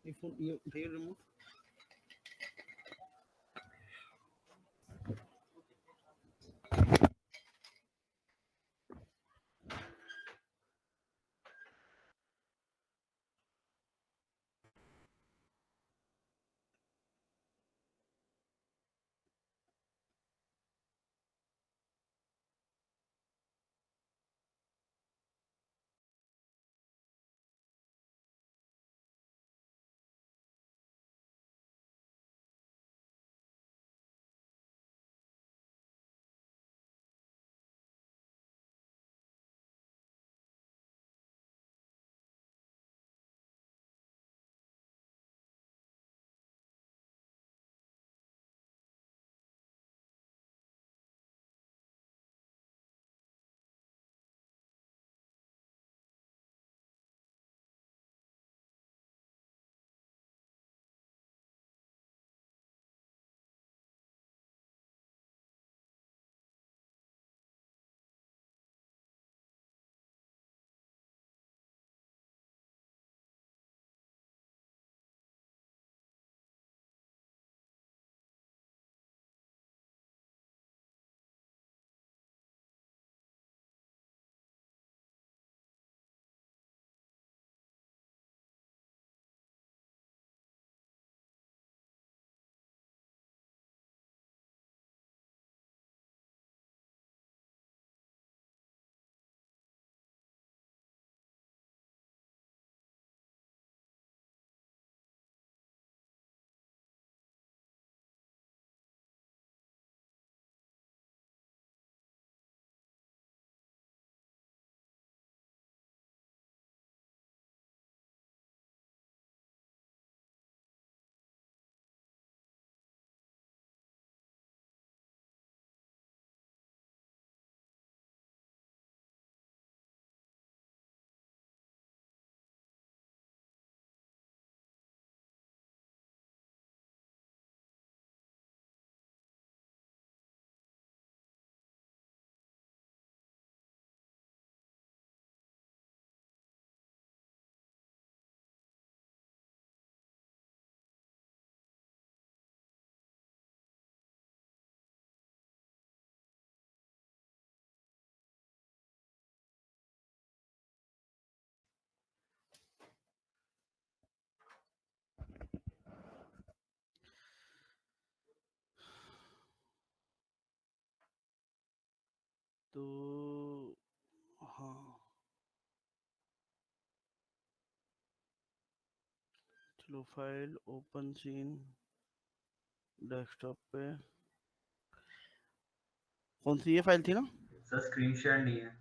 ये फोन ये उठाइए रिमोट। तो हाँ, चलो फाइल ओपन सीन डेस्कटॉप पे। कौन सी ये फाइल थी ना? सर स्क्रीन शेयर नहीं है।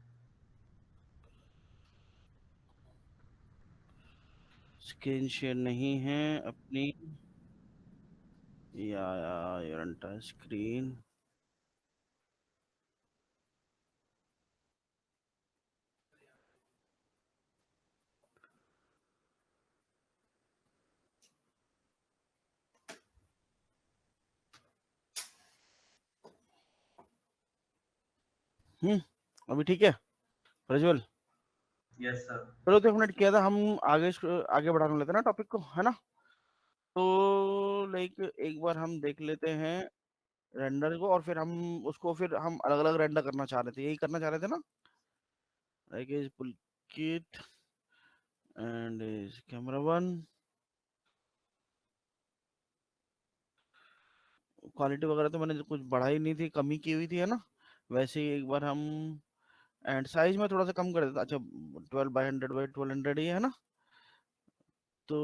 स्क्रीन शेयर नहीं है अपनी। या स्क्रीन। अभी ठीक है प्रज्वल। Yes sir. चलो तो 1 मिनट किया था हम। आगे आगे बढ़ाने लेते हैं ना टॉपिक को, है ना? तो लाइक एक बार हम देख लेते हैं रेंडर को, और फिर हम उसको फिर हम अलग अलग रेंडर करना चाह रहे थे, यही करना चाह रहे थे ना? Like is Pulkit and is camera one. Quality वगैरह तो मैंने कुछ बढ़ाई नहीं थी, कमी की हुई थी, है ना? वैसे ही एक बार हम एंड साइज में थोड़ा सा कम कर देता। अच्छा, 12/100 बाई 1200 ही है ना? तो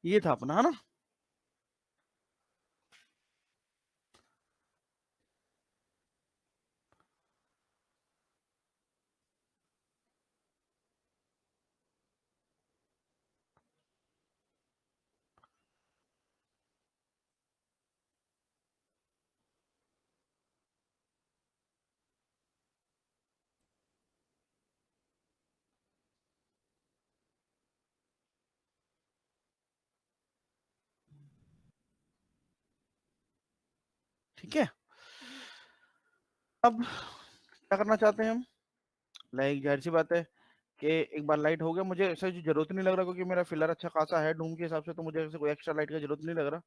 ये था अपना, है ना? ठीक है। अब क्या करना चाहते हैं हम, लाइक जाहिर सी बात है कि एक बार लाइट हो गया, मुझे ऐसा जरूरत नहीं लग रहा क्योंकि मेरा फिलर अच्छा खासा है डूम के हिसाब से, तो मुझे ऐसे कोई एक्स्ट्रा लाइट का जरूरत नहीं लग रहा,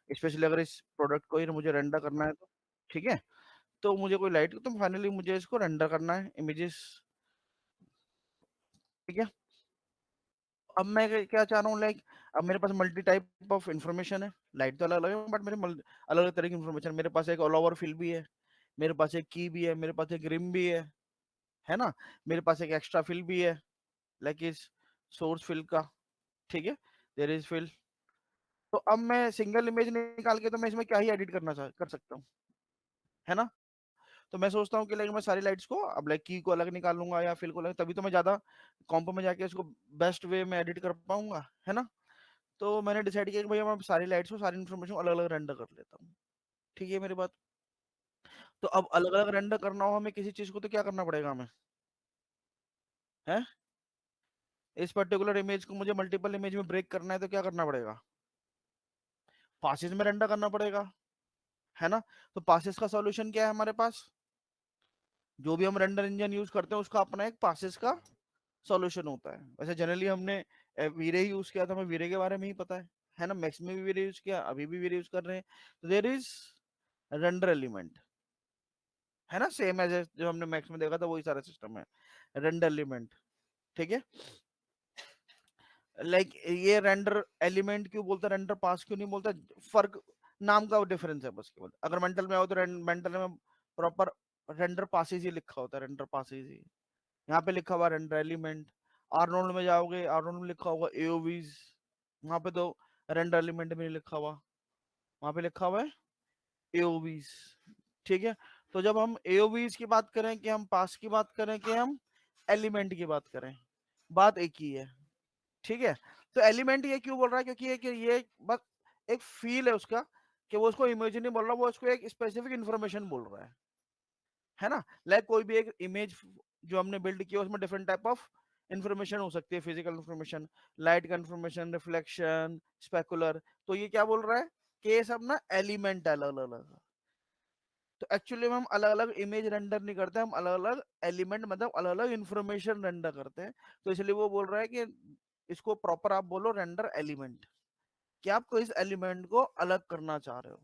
स्पेशली अगर इस प्रोडक्ट को ही मुझे रेंडर करना है तो। ठीक है, तो मुझे कोई लाइट, तो फाइनली मुझे इसको रेंडर करना है इमेजेस। ठीक है, अब मैं क्या चाह रहा हूँ, लाइक अब मेरे पास मल्टी टाइप ऑफ इन्फॉर्मेशन है, लाइट तो अलग अलग है बट मेरे अलग अलग तरह की इन्फॉर्मेशन, मेरे पास एक ऑल ओवर फिल भी है, मेरे पास एक की भी है, मेरे पास एक रिम भी है ना, मेरे पास एक एक्स्ट्रा फिल भी है, लाइक इस सोर्स फिल का। ठीक है, देयर इज फिल। तो अब मैं सिंगल इमेज निकाल के तो मैं इसमें क्या ही एडिट कर सकता हूँ, है ना। तो मैं सोचता हूँ कि लाइक मैं सारी लाइट्स को अब लाइक की को अलग निकालूंगा या फिल को अलग, तभी तो मैं ज्यादा कॉम्पो में जाके इसको बेस्ट वे में एडिट कर पाऊंगा, है ना। तो मैंने डिसाइड किया कि भैया मैं सारी लाइट्स को, सारी इन्फॉर्मेशन अलग अलग रेंडर कर लेता हूँ। ठीक है मेरी बात। तो अब अलग अलग रेंडर करना हो हमें किसी चीज को, तो क्या करना पड़ेगा हमें, है इस पर्टिकुलर इमेज को मुझे मल्टीपल इमेज में ब्रेक करना है तो क्या करना पड़ेगा, पासेस में रेंडर करना पड़ेगा, है ना। तो पासेस का सॉल्यूशन क्या है हमारे पास, जो भी हम रेंडर इंजन यूज करते हैं उसका अपना एक पासेस का सॉल्यूशन होता है। वैसे जनरली हमने वीरे यूज किया था, हमें वीरे के बारे में ही पता है ना, मैक्स में भी वीरे यूज किया, अभी भी वीरे यूज कर रहे हैं। तो देयर इज रेंडर एलिमेंट, है ना, सेम एज जो हमने मैक्स में देखा था वही सारा सिस्टम है, रेंडर एलिमेंट। ठीक है, लाइक ये रेंडर एलिमेंट क्यों बोलता है, रेंडर पास क्यों नहीं बोलता, फर्क नाम का डिफरेंस है बस केवल। अगर मेंटल में आओ तो मेंटल में प्रॉपर रेंडर पासेज ही लिखा होता है, रेंडर पासेज ही, यहाँ पे लिखा हुआ रेंडर एलिमेंट। आर्नोल्ड में जाओगे, आर्नोल्ड में लिखा होगा एओवीज, वहां पे तो रेंडर एलिमेंट में नहीं लिखा हुआ, वहां पे लिखा हुआ है एओवीज। ठीक है, तो जब हम एओवीज की बात करें कि हम पास की बात करें कि हम एलिमेंट की बात करें, बात एक ही है। ठीक है, तो एलिमेंट ये क्यों बोल रहा है, क्योंकि ये बस एक फील है उसका, कि वो उसको इमेज नहीं बोल रहा, वो उसको एक स्पेसिफिक इंफॉर्मेशन बोल रहा है ना। लाइक कोई भी एक इमेज जो हमने बिल्ड किया उसमें डिफरेंट टाइप ऑफ इंफॉर्मेशन हो सकती है, फिजिकल इंफॉर्मेशन, लाइट का इंफॉर्मेशन, रिफ्लेक्शन, स्पेकुलर। तो ये क्या बोल रहा है कि ये सब ना एलिमेंट है अलग अलग। तो एक्चुअली में हम अलग अलग इमेज रेंडर नहीं करते, हम अलग अलग एलिमेंट मतलब अलग अलग इंफॉर्मेशन रेंडर करते हैं। तो इसलिए वो बोल रहा है कि इसको प्रॉपर आप बोलो रेंडर एलिमेंट, कि आप कोई इस एलिमेंट को अलग करना चाह रहे हो।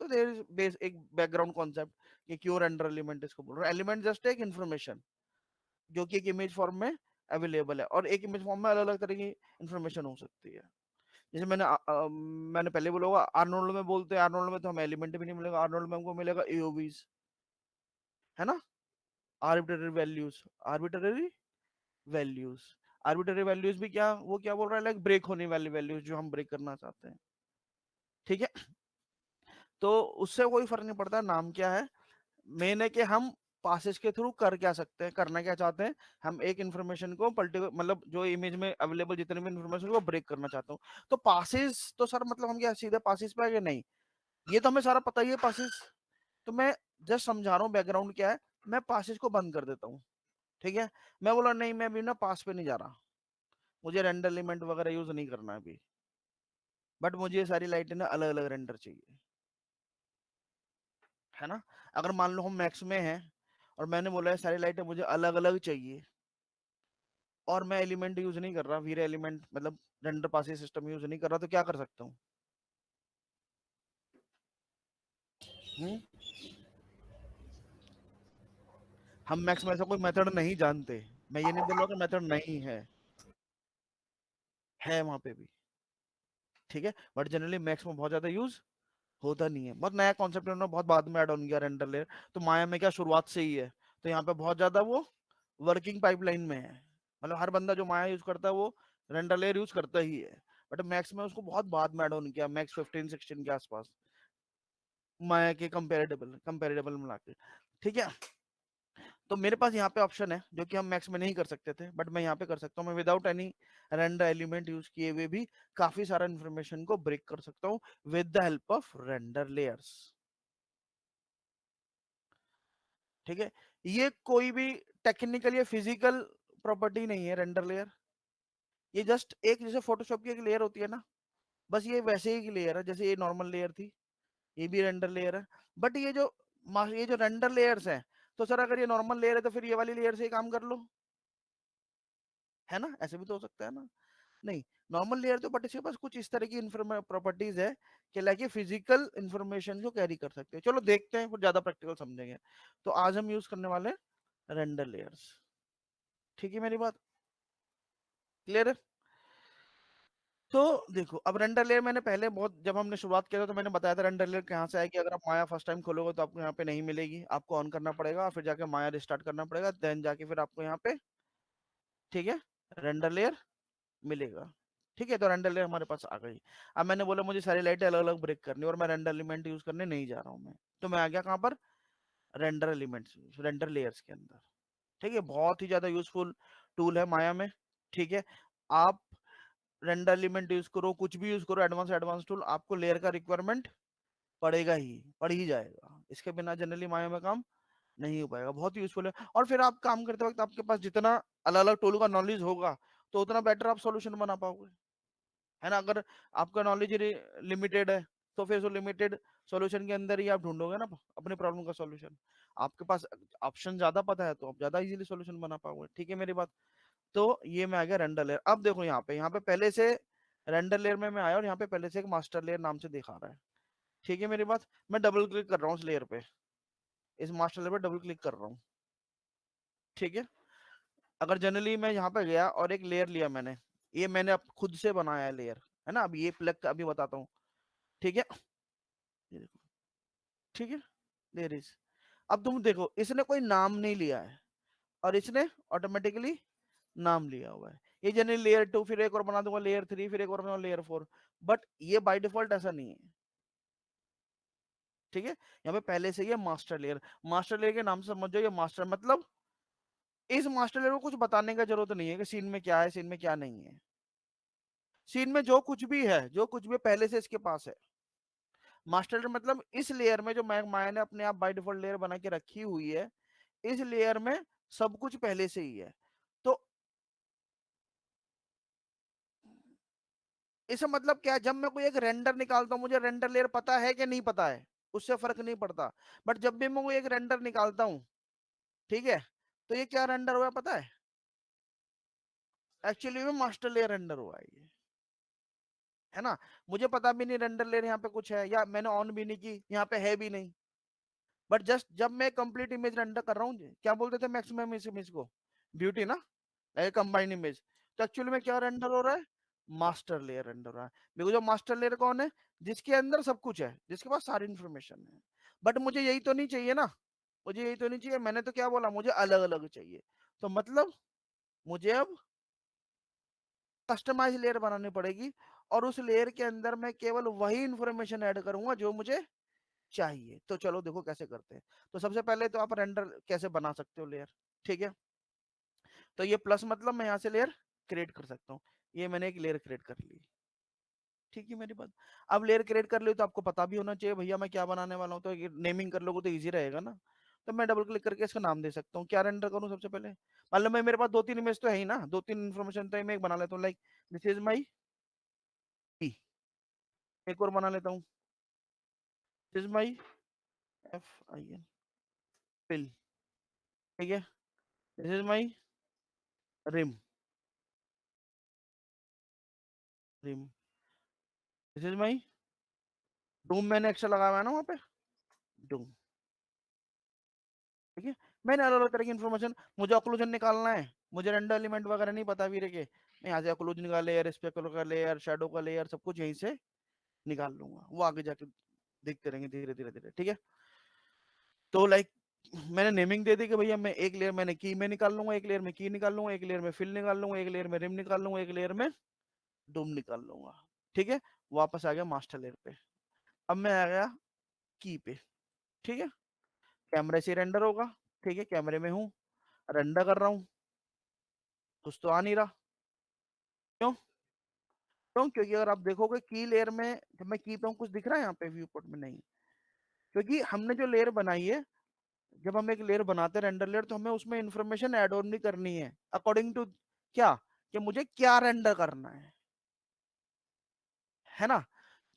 तो देयर इज बेस एक बैकग्राउंड कॉन्सेप्ट कि क्यों रेंडर एलिमेंट इसको बोल रहे हैं। एलिमेंट जस्ट एक इंफॉर्मेशन जो कि एक इमेज फॉर्म में अवेलेबल है, और एक इमेज फॉर्म में अलग अलग तरह की इंफॉर्मेशन हो सकती है। जैसे मैंने पहले बोला होगा, आर्नोल्ड में बोलते हैं, आर्नोल्ड में तो हमें एलिमेंट भी नहीं मिलेगा, आर्नोल्ड में हमको मिलेगा एओवीज, है ना, arbitrary values, arbitrary values. Arbitrary values भी क्या, वो क्या बोल रहा है, लाइक ब्रेक होने वाली वैल्यूज जो हम ब्रेक करना चाहते हैं। ठीक है, तो उससे कोई फर्क नहीं पड़ता नाम क्या है, मेन है कि हम पासेस के थ्रू कर क्या सकते हैं, करना क्या चाहते हैं। हम एक इन्फॉर्मेशन को पर्टिकुलर मतलब जो इमेज में अवेलेबल जितने भी इन्फॉर्मेशन को ब्रेक करना चाहता हूँ। तो पासेस तो सर मतलब हम क्या सीधे पासेस पे आ गए, नहीं, ये तो हमें सारा पता ही है पासेस। तो मैं जस्ट समझा रहा हूँ बैकग्राउंड क्या है, मैं पासेस को बंद कर देता हूँ। ठीक है, मैं बोला नहीं, मैं अभी ना पास पे नहीं जा रहा, मुझे रेंडर एलिमेंट वगैरह यूज नहीं करना है अभी, बट मुझे ये सारी लाइटें ना अलग अलग रेंडर चाहिए, है ना। अगर मान लो हम मैक्स में हैं और मैंने बोला है सारी लाइटें मुझे अलग अलग चाहिए, और मैं एलिमेंट यूज नहीं कर रहा, वीरे एलिमेंट मतलब रेंडर पासिंग सिस्टम यूज नहीं कर रहा, तो क्या कर सकता हूँ। हम्म? हम मैक्स में ऐसा कोई मेथड नहीं जानते, मैं ये नहीं बोल रहा कि मेथड नहीं है वहां पे भी। ठीक है, बट जनरली मैक्स में बहुत ज्यादा यूज होता नहीं है, बहुत नया कॉन्सेप्ट उन्होंने बहुत बाद में ऐड ऑन किया रेंडर लेयर। तो माया में क्या शुरुआत से ही है, तो यहाँ पे बहुत ज्यादा वो वर्किंग पाइपलाइन में है, मतलब हर बंदा जो माया यूज करता है वो रेंडर लेयर यूज करता ही है। बट मैक्स में उसको बहुत बाद में ऐड ऑन किया, मैक्स 15-16 के आसपास, माया के कंपेरेटिबल कंपेरेटिबल मिला के। ठीक है, तो मेरे पास यहाँ पे ऑप्शन है जो कि हम मैक्स में नहीं कर सकते थे, बट मैं यहाँ पे कर सकता हूँ, मैं without any render element use किए हुए भी काफी सारा इन्फॉर्मेशन को ब्रेक कर सकता हूँ with the help of render layers. ठीक है, ये कोई भी टेक्निकल या फिजिकल प्रॉपर्टी नहीं है रेंडर लेयर, ये जस्ट एक जैसे फोटोशॉप की एक लेयर होती है ना, बस ये वैसे ही की लेयर है जैसे ये नॉर्मल लेयर थी, ये भी रेंडर लेयर है। बट ये जो रेंडर लेयर्स है, तो सर अगर ये नॉर्मल लेयर है तो फिर ये वाली लेयर से ही काम कर लो, है ना, ऐसे भी तो हो सकता है ना। नहीं, नॉर्मल लेयर तो, बट इसके पास कुछ इस तरह की प्रॉपर्टीज है कि लाइक ये फिजिकल इंफॉर्मेशन को कैरी कर सकते हैं। चलो देखते हैं, फिर ज्यादा प्रैक्टिकल समझेंगे। तो आज हम यूज करने वाले हैं रेंडर लेयर्स। ठीक है, मेरी बात क्लियर है। तो देखो, अब रेंडर लेयर मैंने पहले बहुत, जब हमने शुरुआत किया था तो मैंने बताया था रेंडर लेयर कहाँ से आया, कि अगर आप माया फर्स्ट टाइम खोलोगे तो आपको यहाँ पे नहीं मिलेगी, आपको ऑन करना पड़ेगा, फिर जाके माया रिस्टार्ट करना पड़ेगा, देन जाके फिर आपको यहाँ पे, ठीक है, रेंडर लेयर मिलेगा। ठीक है, तो रेंडर लेयर हमारे पास आ गई। अब मैंने बोला मुझे सारी लाइटें अलग अलग ब्रेक करनी है और मैं रेंडर एलिमेंट यूज करने नहीं जा रहा हूँ मैं, तो मैं आ गया कहाँ पर, रेंडर एलिमेंट्स, रेंडर लेयर्स के अंदर। ठीक है, बहुत ही ज्यादा यूजफुल टूल है माया में। ठीक है, आप रेंडर एलिमेंट यूज करो, कुछ भी यूज करो, एडवांस एडवांस टूल, आपको लेयर का रिक्वायरमेंट पड़ेगा ही, पड़ ही जाएगा, इसके बिना जनरली माया में काम नहीं हो पाएगा। बहुत यूजफुल है। और फिर आप काम करते वक्त आपके पास जितना अलग अलग टूल का नॉलेज होगा, तो उतना बेटर आप सॉल्यूशन बना पाओगे, है ना। अगर आपका नॉलेज लिमिटेड है, तो फिर उस लिमिटेड सॉल्यूशन के अंदर ही आप ढूंढोगे ना अपने प्रॉब्लम का सॉल्यूशन। आपके पास ऑप्शन ज्यादा पता है तो आप ज्यादा इजीली सॉल्यूशन बना पाओगे। ठीक है, मेरी बात। तो ये मैं आ गया रेंडर लेयर। अब देखो यहाँ पे पहले से रेंडर लेयर में मैं आया और यहाँ पे पहले से एक मास्टर लेयर नाम से दिखा रहा है। ठीक है, मेरी बात। मैं डबल क्लिक कर रहा हूँ इस लेयर पे, इस मास्टर लेयर पे डबल क्लिक कर रहा हूँ। ठीक है, अगर जनरली मैं यहाँ पे गया और एक लेयर लिया मैंने, ये मैंने खुद से बनाया है लेयर, है ना। अभी ये प्लग अभी बताता हूँ। ठीक है, ये देखो, ठीक है, देयर इज। अब तुम देखो, इसने कोई नाम नहीं लिया है और इसने ऑटोमेटिकली नाम लिया हुआ है। ये जनरली लेयर 2, फिर एक और बना दूंगा लेयर 3, फिर एक और बना लेयर 4, बट ये बाय डिफॉल्ट ऐसा नहीं है। ठीक है, यहाँ पे पहले से ये मास्टर लेयर, मास्टर लेयर के नाम से समझ जाओ, ये मास्टर मतलब इस मास्टर लेयर को कुछ बताने का जरूरत नहीं है कि सीन में क्या है, सीन में क्या नहीं है। सीन में जो कुछ भी है, जो कुछ भी पहले से इसके पास है। मास्टर लेयर मतलब इस लेयर में जो माया ने अपने आप बाय डिफॉल्ट लेयर बना के रखी हुई है, इस लेयर में सब कुछ पहले से ही है। तो इसका मतलब क्या है, जब मैं कोई एक रेंडर निकालता हूं, मुझे रेंडर लेयर पता है कि नहीं पता है, उससे फर्क नहीं पड़ता। बट जब भी मैं कोई एक रेंडर निकालता हूं, ठीक है, तो ये क्या रेंडर हुआ पता है, एक्चुअली में मास्टर लेयर रेंडर हुआ है ये, है ना। मुझे पता भी नहीं रेंडर लेयर यहाँ पे कुछ है, या मैंने ऑन भी नहीं की, यहाँ पे है भी नहीं। बट जस्ट जब मैं कंप्लीट इमेज रेंडर कर रहा हूँ, क्या बोलते थे मैक्सिमम इमेज को, ब्यूटी ना, कंबाइन इमेज। तो एक्चुअली में क्या रेंडर हो रहा है, मास्टर लेयर रेंडर हो रहा है। बिकॉज जो मास्टर लेयर कौन है, जिसके अंदर सब कुछ है, जिसके पास सारी इंफॉर्मेशन है। बट मुझे यही तो नहीं चाहिए ना, मुझे यही तो नहीं चाहिए, मैंने तो क्या बोला, मुझे अलग अलग चाहिए। तो मतलब मुझे अब कस्टमाइज लेयर बनानी पड़ेगी, और उस लेयर के अंदर मैं केवल वही इंफॉर्मेशन ऐड करूंगा जो मुझे चाहिए। तो चलो देखो कैसे करते हैं। तो सबसे पहले तो आप रेंडर कैसे बना सकते हो लेयर। ठीक है, तो ये प्लस मतलब मैं यहाँ से लेयर क्रिएट कर सकता हूँ। ये मैंने एक लेयर क्रिएट कर ली। ठीक है, मेरी बात। अब लेयर क्रिएट कर ली तो आपको पता भी होना चाहिए भैया मैं क्या बनाने वाला हूँ, तो नेमिंग कर लोगे तो इजी रहेगा ना। तो मैं डबल क्लिक करके इसका नाम दे सकता हूँ। क्या रेंडर करूँ सबसे पहले, मान लो मैं, मेरे पास दो तीन इमेज तो है ही ना, दो तीन इन्फॉर्मेशन तो है, मैं एक बना लेता हूँ, like this is my P. एक और बना लेता हूँ, this is my FIL fill. ठीक है, this is my rim, rim, this is my dome, मैंने एक्स्ट्रा लगाया हुआ है ना वहाँ पे, डूम। ठीक है, मैंने अलग अलग तरह की इन्फॉर्मेशन, मुझे ऑक्लूजन निकालना है, मुझे रेंडर एलिमेंट वगैरह नहीं पता वीरे के, मैं यहाँ से ऑक्लूजन का लेयर, स्पेकल का लेयर, शेडो का लेयर, सब कुछ यहीं से निकाल लूंगा, वो आगे जाके देखते रहेंगे धीरे धीरे धीरे। ठीक है, तो लाइक मैंने नेमिंग दे दी कि भैया मैं एक लेयर मैंने की में निकाल लूंगा, एक लेयर में की निकाल लूंगा, एक लेयर में फिल निकाल लूंगा, एक लेयर में रिम निकाल लूंगा, एक लेयर में डूम निकाल लूंगा। ठीक है, वापस आ गया मास्टर लेयर पे। अब मैं आ गया की पे। ठीक है, कैमरे से रेंडर होगा। ठीक है, कैमरे में हूँ, रेंडर कर रहा हूँ, कुछ तो आ नहीं रहा। क्यों, क्यों, क्योंकि अगर आप देखोगे की लेयर में, जब मैं की पे हूँ कुछ दिख रहा है यहाँ पे व्यू पोर्ट में, नहीं। क्योंकि हमने जो लेयर बनाई है, जब हम एक लेयर बनाते हैं रेंडर लेयर, तो हमें उसमें इंफॉर्मेशन ऐड ऑन नहीं करनी है अकॉर्डिंग टू क्या, कि मुझे क्या रेंडर करना है ना।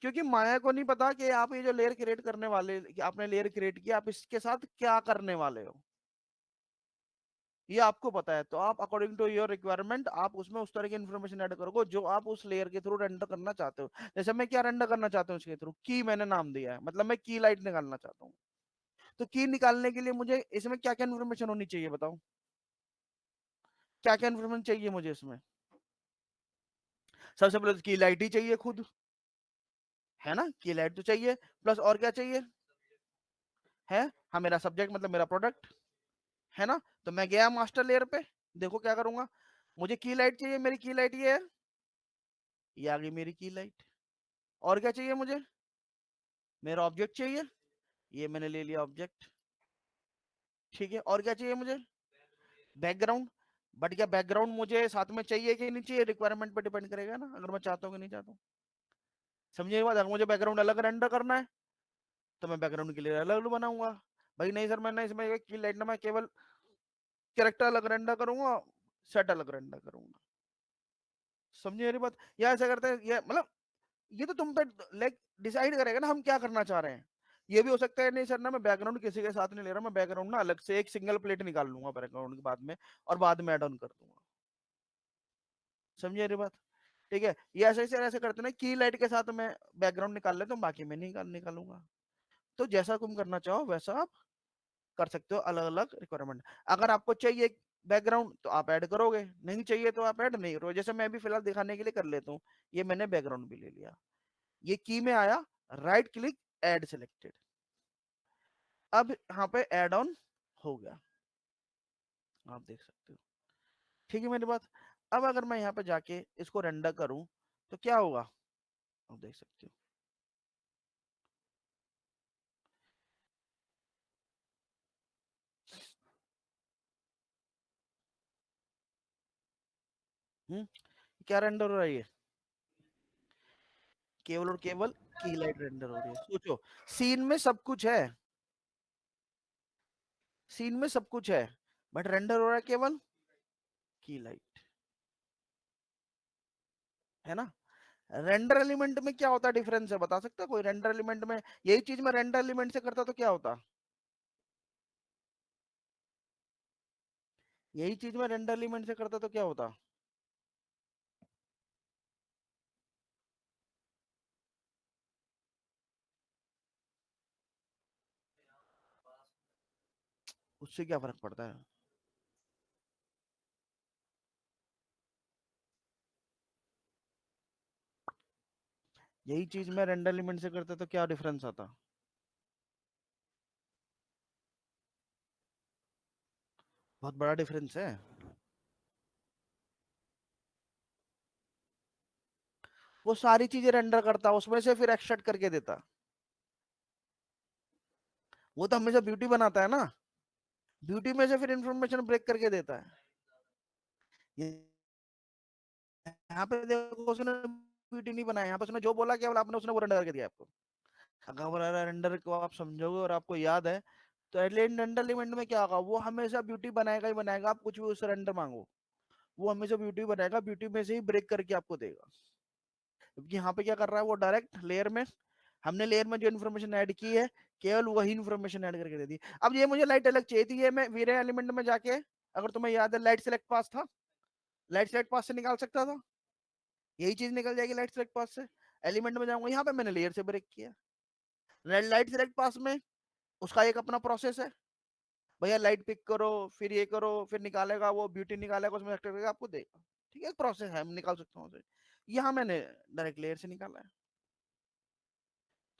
क्योंकि माया को नहीं पता कि आप ये जो लेयर क्रिएट करने वाले, कि आपने लेयर क्रिएट किया, आप इसके साथ क्या करने वाले हो, ये आपको पता है। तो आप अकॉर्डिंग टू योर रिक्वायरमेंट आप उसमें उस तरह की इन्फॉर्मेशन ऐड करोगे जो आप उस लेयर के थ्रू रेंडर करना चाहते हो। जैसे मैं क्या रेंडर करना चाहता हूँ इसके थ्रू, की मैंने नाम दिया है, मतलब मैं की लाइट निकालना चाहता हूँ। तो की निकालने के लिए मुझे इसमें क्या क्या इन्फॉर्मेशन होनी चाहिए, बताओ क्या क्या इन्फॉर्मेशन चाहिए मुझे इसमें। सबसे पहले तो की लाइट ही चाहिए खुद, है ना, की लाइट तो चाहिए, प्लस और क्या चाहिए है, हाँ मेरा सब्जेक्ट मतलब मेरा प्रोडक्ट, है ना। तो मैं गया मास्टर लेयर पे, देखो क्या करूंगा, मुझे की लाइट चाहिए, मेरी की लाइट ये है, ये आ गई मेरी की लाइट। और क्या चाहिए मुझे, मेरा ऑब्जेक्ट चाहिए, ये मैंने ले लिया ऑब्जेक्ट, ठीक है। और क्या चाहिए मुझे, बैकग्राउंड। बट क्या बैकग्राउंड मुझे साथ में चाहिए कि नहीं चाहिए, रिक्वायरमेंट पे डिपेंड करेगा ना, अगर मैं चाहता हूँ कि नहीं चाहता हूँ। समझे ये बात, अगर मुझे बैकग्राउंड अलग रेंडर करना है तो मैं बैकग्राउंड के लिए अलग बनाऊंगा। भाई नहीं सर, मैंने इसमें की लाइट ना, मैं केवल कैरेक्टर अलग रेंडर करूंगा, सेट अलग रेंडर करूंगा। समझे मेरी बात, या ऐसा करते हैं, ये मतलब ये तो तुम पे लाइक डिसाइड करेगा ना हम क्या करना चाह रहे हैं। ये भी हो सकता है नहीं सर ना मैं बैकग्राउंड किसी के साथ नहीं ले रहा, मैं बैकग्राउंड ना अलग से एक सिंगल प्लेट निकाल लूंगा बैकग्राउंड के बाद में, और बाद में ऐड ऑन कर दूंगा। समझे मेरी बात, ठीक है। ये ऐसे ऐसे ऐसे करते ना, की लाइट के साथ मैं बैकग्राउंड निकाल लेता हूँ, बाकी मैं नहीं निकालूंगा। तो जैसा तुम करना चाहो वैसा आप कर सकते हो, अलग अलग रिक्वायरमेंट। अगर आपको चाहिए बैकग्राउंड तो आप ऐड करोगे, नहीं चाहिए तो आप ऐड नहीं करोगे। जैसे मैं भी फिलहाल दिखाने के लिए कर लेता हूँ, ये मैंने बैकग्राउंड भी ले लिया, ये की में आया, राइट क्लिक, ऐड सिलेक्टेड, अब यहाँ पे ऐड ऑन हो गया, आप देख सकते हो, ठीक है मेरी बात। अब अगर मैं यहाँ पे जाके इसको रेंडर करूं तो क्या होगा, आप देख सकते हो। क्या रेंडर हो रहा है ये, केवल और केवल की लाइट रेंडर हो रही है। सोचो, सीन में सब कुछ है, सीन में सब कुछ है, बट रेंडर हो रहा है केवल की लाइट, है ना। रेंडर एलिमेंट में क्या होता है, डिफरेंस है, बता सकता है कोई रेंडर एलिमेंट में, यही चीज मैं रेंडर एलिमेंट से करता तो क्या होता, यही चीज मैं रेंडर एलिमेंट से करता तो क्या होता। उससे क्या फर्क पड़ता है, यही चीज मैं रेंडर एलिमेंट से करता तो क्या डिफरेंस आता। बहुत बड़ा डिफरेंस है। वो सारी चीजें रेंडर करता, उसमें से फिर एक्सट्रैक्ट करके देता, वो तो हमेशा ब्यूटी बनाता है ना, ब्यूटी में से फिर इंफॉर्मेशन ब्रेक करके देता है। यहाँ पे देखो उसने ब्यूटी नहीं बनाया, यहाँ पे उसने जो बोला केवल आपने उसने वो रेंडर करके दिया आपको। अगर रेंडर को आप समझोगे और आपको याद है तो एटलीस्ट रेंडर एलिमेंट में क्या होगा, वो हमेशा ब्यूटी बनाएगा ही बनाएगा, आप कुछ भी उससे रेंडर मांगो वो हमेशा ब्यूटी बनाएगा, ब्यूटी में से ही ब्रेक करके आपको देगा। क्योंकि यहाँ पे क्या कर रहा है वो, डायरेक्ट लेयर में, हमने लेयर में जो इन्फॉर्मेशन ऐड की है केवल वही इन्फॉर्मेशन ऐड करके दे दी। अब ये मुझे लाइट अलग चाहिए थी, ये मैं वीरे एलिमेंट में जाके, अगर तुम्हें याद है लाइट सेलेक्ट पास था, लाइट सेलेक्ट पास से निकाल सकता था, यही चीज निकल जाएगी लाइट सेलेक्ट पास से। एलिमेंट में जाऊंगा, यहाँ पे मैंने लेयर से ब्रेक किया, रेड लाइट सेलेक्ट पास में उसका एक अपना प्रोसेस है, भैया लाइट पिक करो, फिर ये करो, फिर निकालेगा वो ब्यूटी निकालेगा, उसमें एक्टर करके आपको देगा, ठीक है, प्रोसेस है, मैं निकाल सकता हूँ उसे। यहाँ मैंने डायरेक्ट लेयर से निकाला है।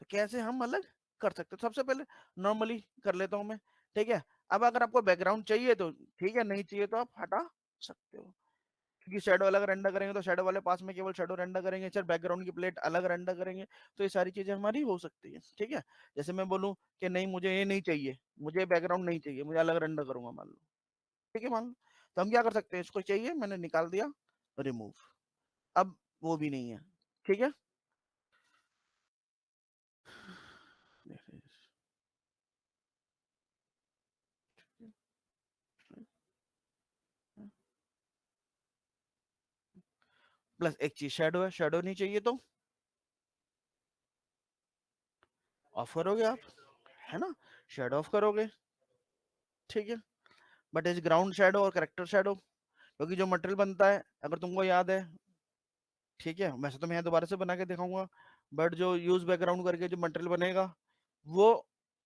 तो कैसे हम अलग कर सकते हैं, सबसे पहले नॉर्मली कर लेता हूँ मैं, ठीक है। अब अगर आपको बैकग्राउंड चाहिए तो ठीक है, नहीं चाहिए तो आप हटा सकते हो। क्योंकि शेडो अलग रेंडर करेंगे तो शेडो वाले पास में केवल शेडो रेंडर करेंगे, सर बैकग्राउंड की प्लेट अलग रेंडर करेंगे, तो ये सारी चीजें हमारी हो सकती है, ठीक है। जैसे मैं बोलूँ कि नहीं मुझे ये नहीं चाहिए, मुझे बैकग्राउंड नहीं चाहिए, मुझे अलग रेंडर करूंगा मान लो, ठीक है मान लो, तो हम क्या कर सकते हैं, इसको चाहिए मैंने निकाल दिया, रिमूव, अब वो भी नहीं है, ठीक है। प्लस एक चीज शेडो है, शेडो नहीं चाहिए तो ऑफ करोगे आप, है ना, शेडो ऑफ करोगे, ठीक है। बट इज ग्राउंड शेडो और करेक्टर शेडो, क्योंकि जो मटेरियल बनता है अगर तुमको याद है, ठीक है, वैसे तो मैं यहाँ दोबारा से बना के दिखाऊंगा, बट जो यूज बैकग्राउंड करके जो मटेरियल बनेगा वो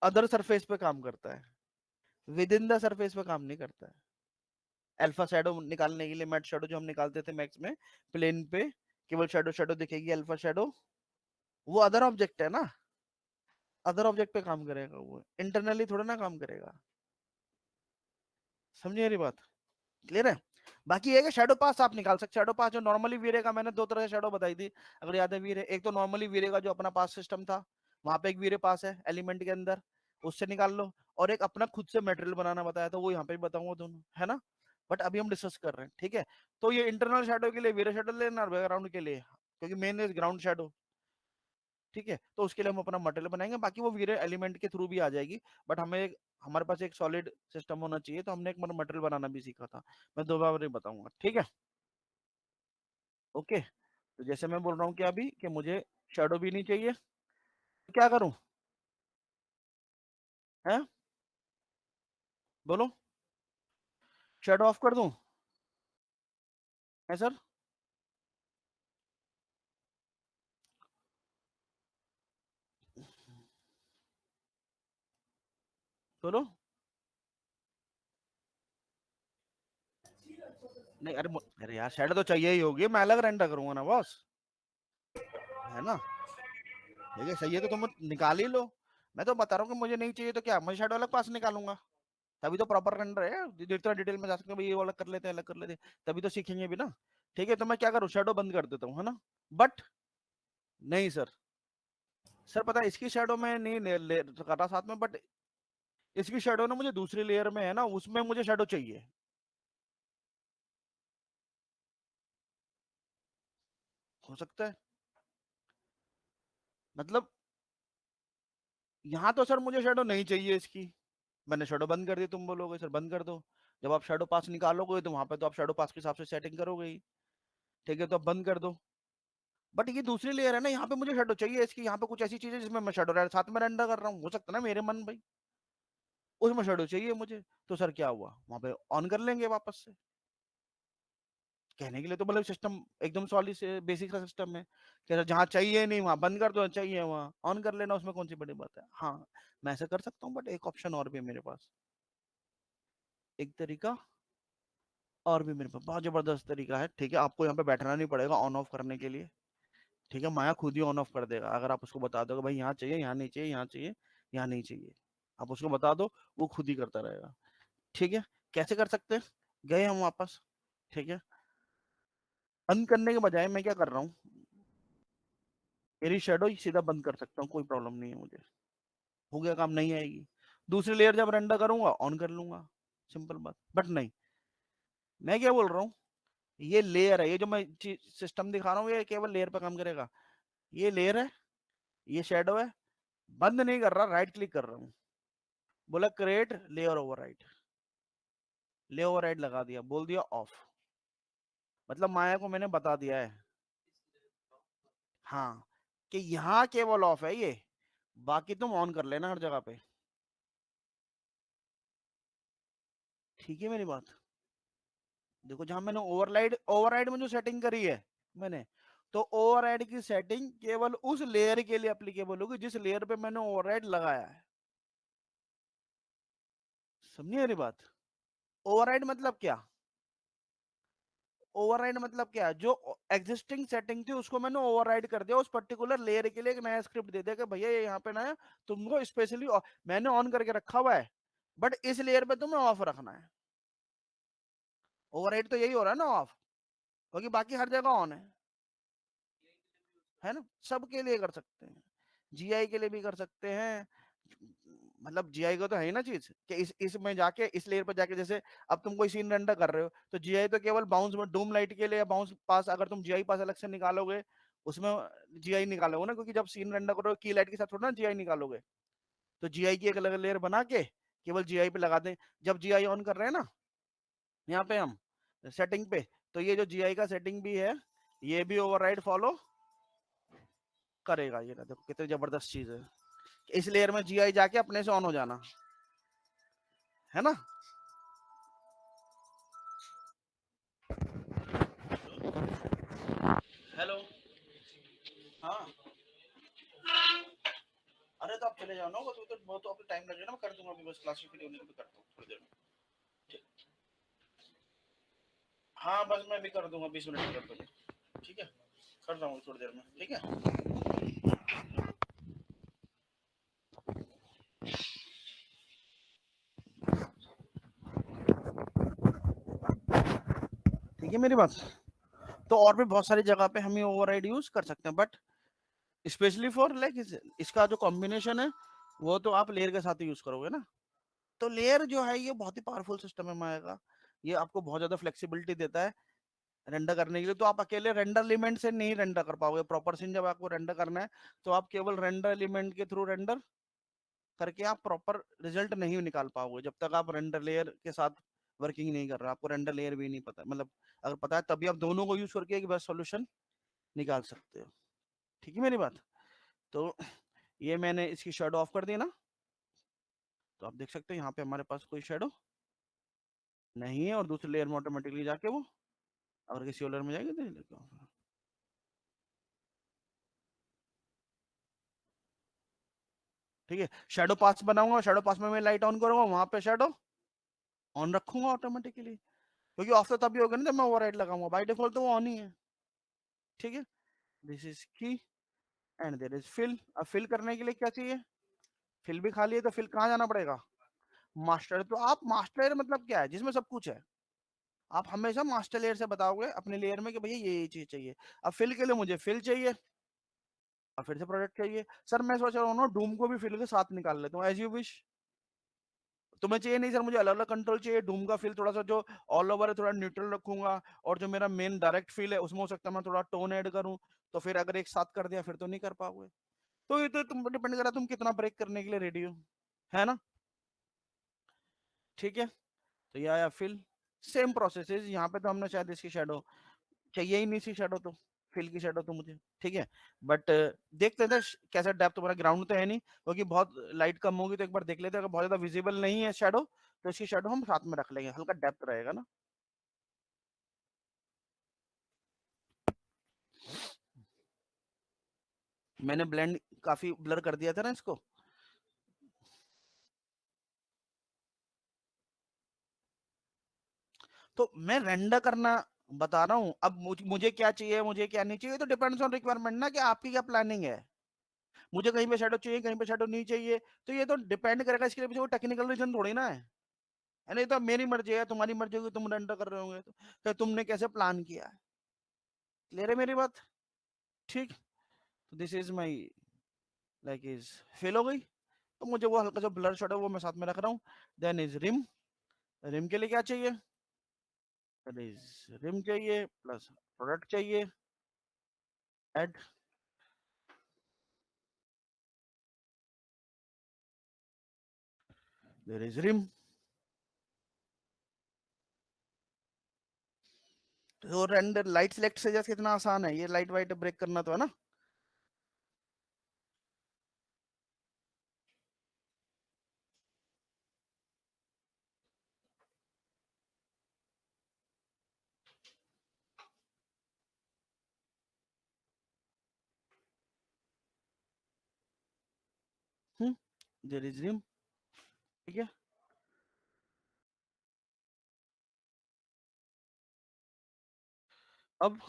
अदर सरफेस पे काम करता है, विद इन द सरफेस पे काम नहीं करता है। अल्फा शैडो निकालने के लिए मैट शैडो जो हम निकालते थे मैक्स में, प्लेन पे केवल शैडो शैडो दिखेगी, अल्फा शैडो, वो अदर ऑब्जेक्ट है ना, अदर ऑब्जेक्ट पे काम करेगा, वो इंटरनली थोड़ा ना काम करेगा। समझिए मेरी बात, क्लियर है। बाकी ये है कि शैडो पास आप निकाल सकते, शैडो पास जो नॉर्मली वीरे का मैंने दो तरह से शैडो बताई थी, अगर याद है वीरे, एक तो नॉर्मली वीरे का जो अपना पास सिस्टम था, वहां पे एक वीरे पास है एलिमेंट के अंदर, उससे निकाल लो, और एक अपना खुद से मटेरियल बनाना बताया था, वो यहाँ पे भी बताऊंगा दोनों, है ना। बट अभी हम डिस्कस कर रहे हैं, ठीक है। तो ये इंटरनल शैडो के लिए वीरे शैडो लेना, बैकग्राउंड के लिए, क्योंकि मेन इज ग्राउंड शैडो, ठीक है। तो उसके लिए हम अपना मटेरियल बनाएंगे, बाकी वो वीरे एलिमेंट के थ्रू भी आ जाएगी, बट हमारे पास एक सॉलिड सिस्टम होना चाहिए, तो हमने एक मटेरियल बनाना भी सीखा था, मैं दोबारा नहीं बताऊंगा, ठीक है। ओके, तो जैसे मैं बोल रहा हूँ कि अभी कि मुझे शैडो भी नहीं चाहिए, तो क्या करूं, है, बोलो, शैडो ऑफ कर दूं, है सर, बोलो। नहीं, अरे यार शैडो तो चाहिए ही होगी, मैं अलग रेंडर करूंगा ना बॉस, है ना। ठीक है, सही है, तो तुम निकाल ही लो। मैं तो बता रहा हूँ कि मुझे नहीं चाहिए तो क्या, मैं शैडो अलग पास निकालूंगा, तभी तो प्रॉपर रेंडर है, जितना डिटेल में जा सकते हैं भाई, ये अलग कर लेते हैं, अलग कर लेते हैं, तभी तो सीखेंगे भी ना। ठीक है, तो मैं क्या करूँ, शैडो बंद कर देता हूँ, है ना। बट नहीं सर, सर पता है इसकी शैडो में नहीं ले कर रहा साथ में, बट इसकी शैडो ना मुझे दूसरी लेयर में है ना, उसमें मुझे शैडो चाहिए, हो सकता है, मतलब यहाँ तो सर मुझे शैडो नहीं चाहिए इसकी, मैंने शैडो बंद कर दी, तुम बोलोगे सर बंद कर दो, जब आप शैडो पास निकालोगे तो वहां पे तो आप शैडो पास के हिसाब से सेटिंग करोगे ही, ठीक है, तो आप बंद कर दो। बट ये दूसरी लेयर है ना, यहाँ पे मुझे शैडो चाहिए इसकी, यहाँ पे कुछ ऐसी चीज है जिसमें मैं शैडो साथ में रेंडर कर रहा हूँ, हो सकता है ना मेरे मन भाई, उसमें शैडो चाहिए मुझे, तो सर क्या हुआ, वहां पे ऑन कर लेंगे वापस से। कहने के लिए तो मतलब सिस्टम एकदम सॉलिड से बेसिक सा सिस्टम है, कि जहाँ चाहिए नहीं वहां बंद कर दो, चाहिए वहां ऑन कर लेना, उसमें कौन सी बड़ी बात है। हाँ, मैं ऐसा कर सकता हूँ, बट एक ऑप्शन और भी है मेरे पास, एक तरीका और भी मेरे पास बहुत जबरदस्त तरीका है, ठीक है, आपको यहाँ पे बैठना नहीं पड़ेगा ऑन ऑफ करने के लिए, ठीक है, माया खुद ही ऑन ऑफ कर देगा, अगर आप उसको बता दो भाई यहाँ चाहिए, यहाँ नहीं चाहिए, यहाँ चाहिए, यहाँ नहीं चाहिए, आप उसको बता दो, वो खुद ही करता रहेगा, ठीक है। कैसे कर सकते हैं, गए हम वापस, ठीक है, बंद करने के बजाय मैं क्या कर रहा हूँ, मेरी शेडो सीधा बंद कर सकता हूँ, कोई प्रॉब्लम नहीं है मुझे, हो गया काम, नहीं आएगी, दूसरी लेयर जब रेंडर करूंगा ऑन कर लूंगा, सिंपल बात। बट नहीं, मैं क्या बोल रहा हूँ, ये लेयर है, ये जो मैं सिस्टम दिखा रहा हूँ ये केवल लेयर पे काम करेगा, ये लेयर है, ये शेडो है, बंद नहीं कर रहा, राइट क्लिक कर रहा हूँ, बोला create layer override, layer override लगा दिया, बोल दिया ऑफ, मतलब माया को मैंने बता दिया है, हाँ, कि यहाँ केवल ऑफ है ये, बाकी तुम ऑन कर लेना हर जगह पे, ठीक है मेरी बात। देखो जहां मैंने ओवरराइड ओवरराइड में जो सेटिंग करी है मैंने, तो ओवरराइड की सेटिंग केवल उस लेयर के लिए एप्लीकेबल होगी जिस लेयर पे मैंने ओवरराइड लगाया है, समझिए मेरी बात। ओवरराइड मतलब क्या, ओवरराइड मतलब क्या, जो एग्जिस्टिंग सेटिंग थी उसको मैंने ओवरराइड कर दिया, उस पर्टिकुलर लेयर के लिए एक नया स्क्रिप्ट दे दिया कि भैया ये यहाँ पे ना है, तुमको स्पेशली मैंने ऑन करके रखा हुआ है, बट इस लेयर पे तुम्हें ऑफ रखना है। ओवरराइड तो यही हो रहा है ना, ऑफ, क्योंकि बाकी हर जगह ऑन है ना, सबके लिए कर सकते हैं, जीआई के लिए भी कर सकते हैं, मतलब जीआई को तो है ही ना चीज कि इसमें जाके इस लेयर पर जाके, जैसे अब तुम कोई सीन रेंडर कर रहे हो तो जीआई तो केवल बाउंस में डूम लाइट के लिए, या बाउंस पास अगर तुम जीआई पास अलग से निकालोगे उसमें जीआई निकालोगे ना, क्योंकि जब सीन रेंडर करोगे की लाइट के साथ थोड़ा ना जीआई निकालोगे, तो जीआई की एक अलग लेयर बना के केवल जीआई पे लगा दें, जब जीआई ऑन कर रहे हैं ना यहाँ पे हम सेटिंग पे, तो ये जो जीआई का सेटिंग भी है ये भी ओवरराइड फॉलो करेगा, ये ना देखो कितनी जबरदस्त चीज है, इस लेयर में जीआई जाके अपने से ऑन हो जाना, है ना। हेलो, हाँ, अरे तो आप चले जाओ ना, वो तो आपको टाइम लगेगा ना, मैं कर दूंगा अभी, बस क्लास फ्री होने को करता हूँ थोड़ी देर में। हाँ बस मैं भी कर दूंगा, 20 मिनट में कर दूंगा, ठीक है, कर रहा हूँ थोड़ी देर में, ठीक है। ठीक है मेरी बात। तो और भी बहुत सारी जगह पे हम ये ओवरराइड यूज कर सकते हैं, बट स्पेशली फॉर लाइक इसका जो कॉम्बिनेशन है वो तो आप लेयर के साथ ही यूज करोगे ना। तो लेयर जो है ये बहुत ही पावरफुल सिस्टम है आएगा, ये आपको बहुत ज्यादा फ्लेक्सिबिलिटी देता है रेंडर करने के लिए। तो आप अकेले रेंडर एलिमेंट से नहीं रेंडर कर पाओगे प्रॉपर सीन, जब आपको रेंडर करना है तो आप केवल रेंडर एलिमेंट के थ्रू रेंडर करके आप प्रॉपर रिजल्ट नहीं निकाल पाओगे जब तक आप रेंडर लेयर के साथ वर्किंग नहीं कर रहे, आपको रेंडर लेयर भी नहीं पता, मतलब अगर पता है तभी आप दोनों को यूज करके एक बेस्ट सॉल्यूशन निकाल सकते हो। ठीक है मेरी बात। तो ये मैंने इसकी शेडो ऑफ कर दी ना, तो आप देख सकते हैं यहाँ पे हमारे पास कोई शेडो नहीं है, और दूसरे लेयर में ऑटोमेटिकली जाके वो अगर किसी और लेयर में जाएगी तो लेकर, ठीक है। शेडो पास बनाऊंगा, शेडो पास में मैं लाइट ऑन करूंगा, वहां पे शेडो ऑन रखूंगा ऑटोमेटिकली, क्योंकि ऑफ तो तभी होगा ना जब मैं ओवरराइड लगाऊंगा, बाय डिफॉल्ट तो वो ऑन ही है। ठीक है, दिस इज की एंड देयर इज फिल। अब फिल करने के लिए क्या चाहिए, फिल भी खाली है तो फिल कहाँ जाना पड़ेगा, मास्टर। तो आप मास्टर लेयर मतलब क्या है, जिसमें सब कुछ है। आप हमेशा मास्टर लेयर से बताओगे अपने लेयर में कि भैया ये चीज चाहिए। अब फिल के लिए मुझे फिल चाहिए और फिर से प्रोडक्ट चाहिए। सर मैं सोच रहा हूँ ना डूम को भी फिल के साथ निकाल लेता हूँ, एज यू विश। तुम्हें चाहिए नहीं सर, मुझे अलग अलग कंट्रोल चाहिए, डूम का फील थोड़ा सा जो ऑल ओवर है थोड़ा न्यूट्रल रखूंगा, और जो मेरा मेन डायरेक्ट फील है उसमें हो सकता है मैं थोड़ा टोन ऐड करूं। तो फिर अगर एक साथ कर दिया फिर तो नहीं कर पाओगे। तो ये तो तुम डिपेंड कर रहा है तुम कितना ब्रेक करने के लिए रेडी हो, है ना। ठीक है, तो ये आया फिल, सेम प्रोसेस है यहाँ पे। तो हमने शायद इसकी शेडो चाहिए ही नहीं, सी शेडो तो फिल की शेडो तो मुझे ठीक है। बट देखते थे कैसा डेप्थ, तुम्हारा ग्राउंड तो है नहीं क्योंकि बहुत लाइट कम होगी, तो एक बार देख लेते हैं, अगर बहुत ज्यादा विजिबल नहीं है शेडो तो इसकी शेडो हम साथ में रख लेंगे, हल्का डेप्थ रहेगा ना। मैंने ब्लेंड काफी ब्लर कर दिया था ना इसको। तो मैं रेंडर करना बता रहा हूँ, अब मुझे क्या चाहिए मुझे क्या नहीं चाहिए, तो डिपेंड्स ऑन रिक्वायरमेंट ना, कि आपकी क्या प्लानिंग है। मुझे कहीं पे शेडो चाहिए कहीं पे शेडो नहीं चाहिए, तो ये तो डिपेंड करेगा, इसके लिए पीछे कोई टेक्निकल रीजन थोड़ी ना है नहीं। तो मेरी मर्जी है, तुम्हारी मर्जी होगी, तुम रेंडर कर रहे होंगे तो तुमने कैसे प्लान किया है। क्लियर है मेरी बात। ठीक, तो this is my like is fail हो गई, तो मुझे वो हल्का सा ब्लर शॉट है वो मैं साथ में रख रहा हूँ। देन इज रिम, रिम के लिए क्या चाहिए, इज रिम चाहिए प्लस प्रोडक्ट चाहिए, ऐड, देयर इज रिम। तो रेंडर लाइट सिलेक्ट से जैसे कितना आसान है, ये लाइट वाइट ब्रेक करना तो है ना। देयर इज रिम, ठीक है। अब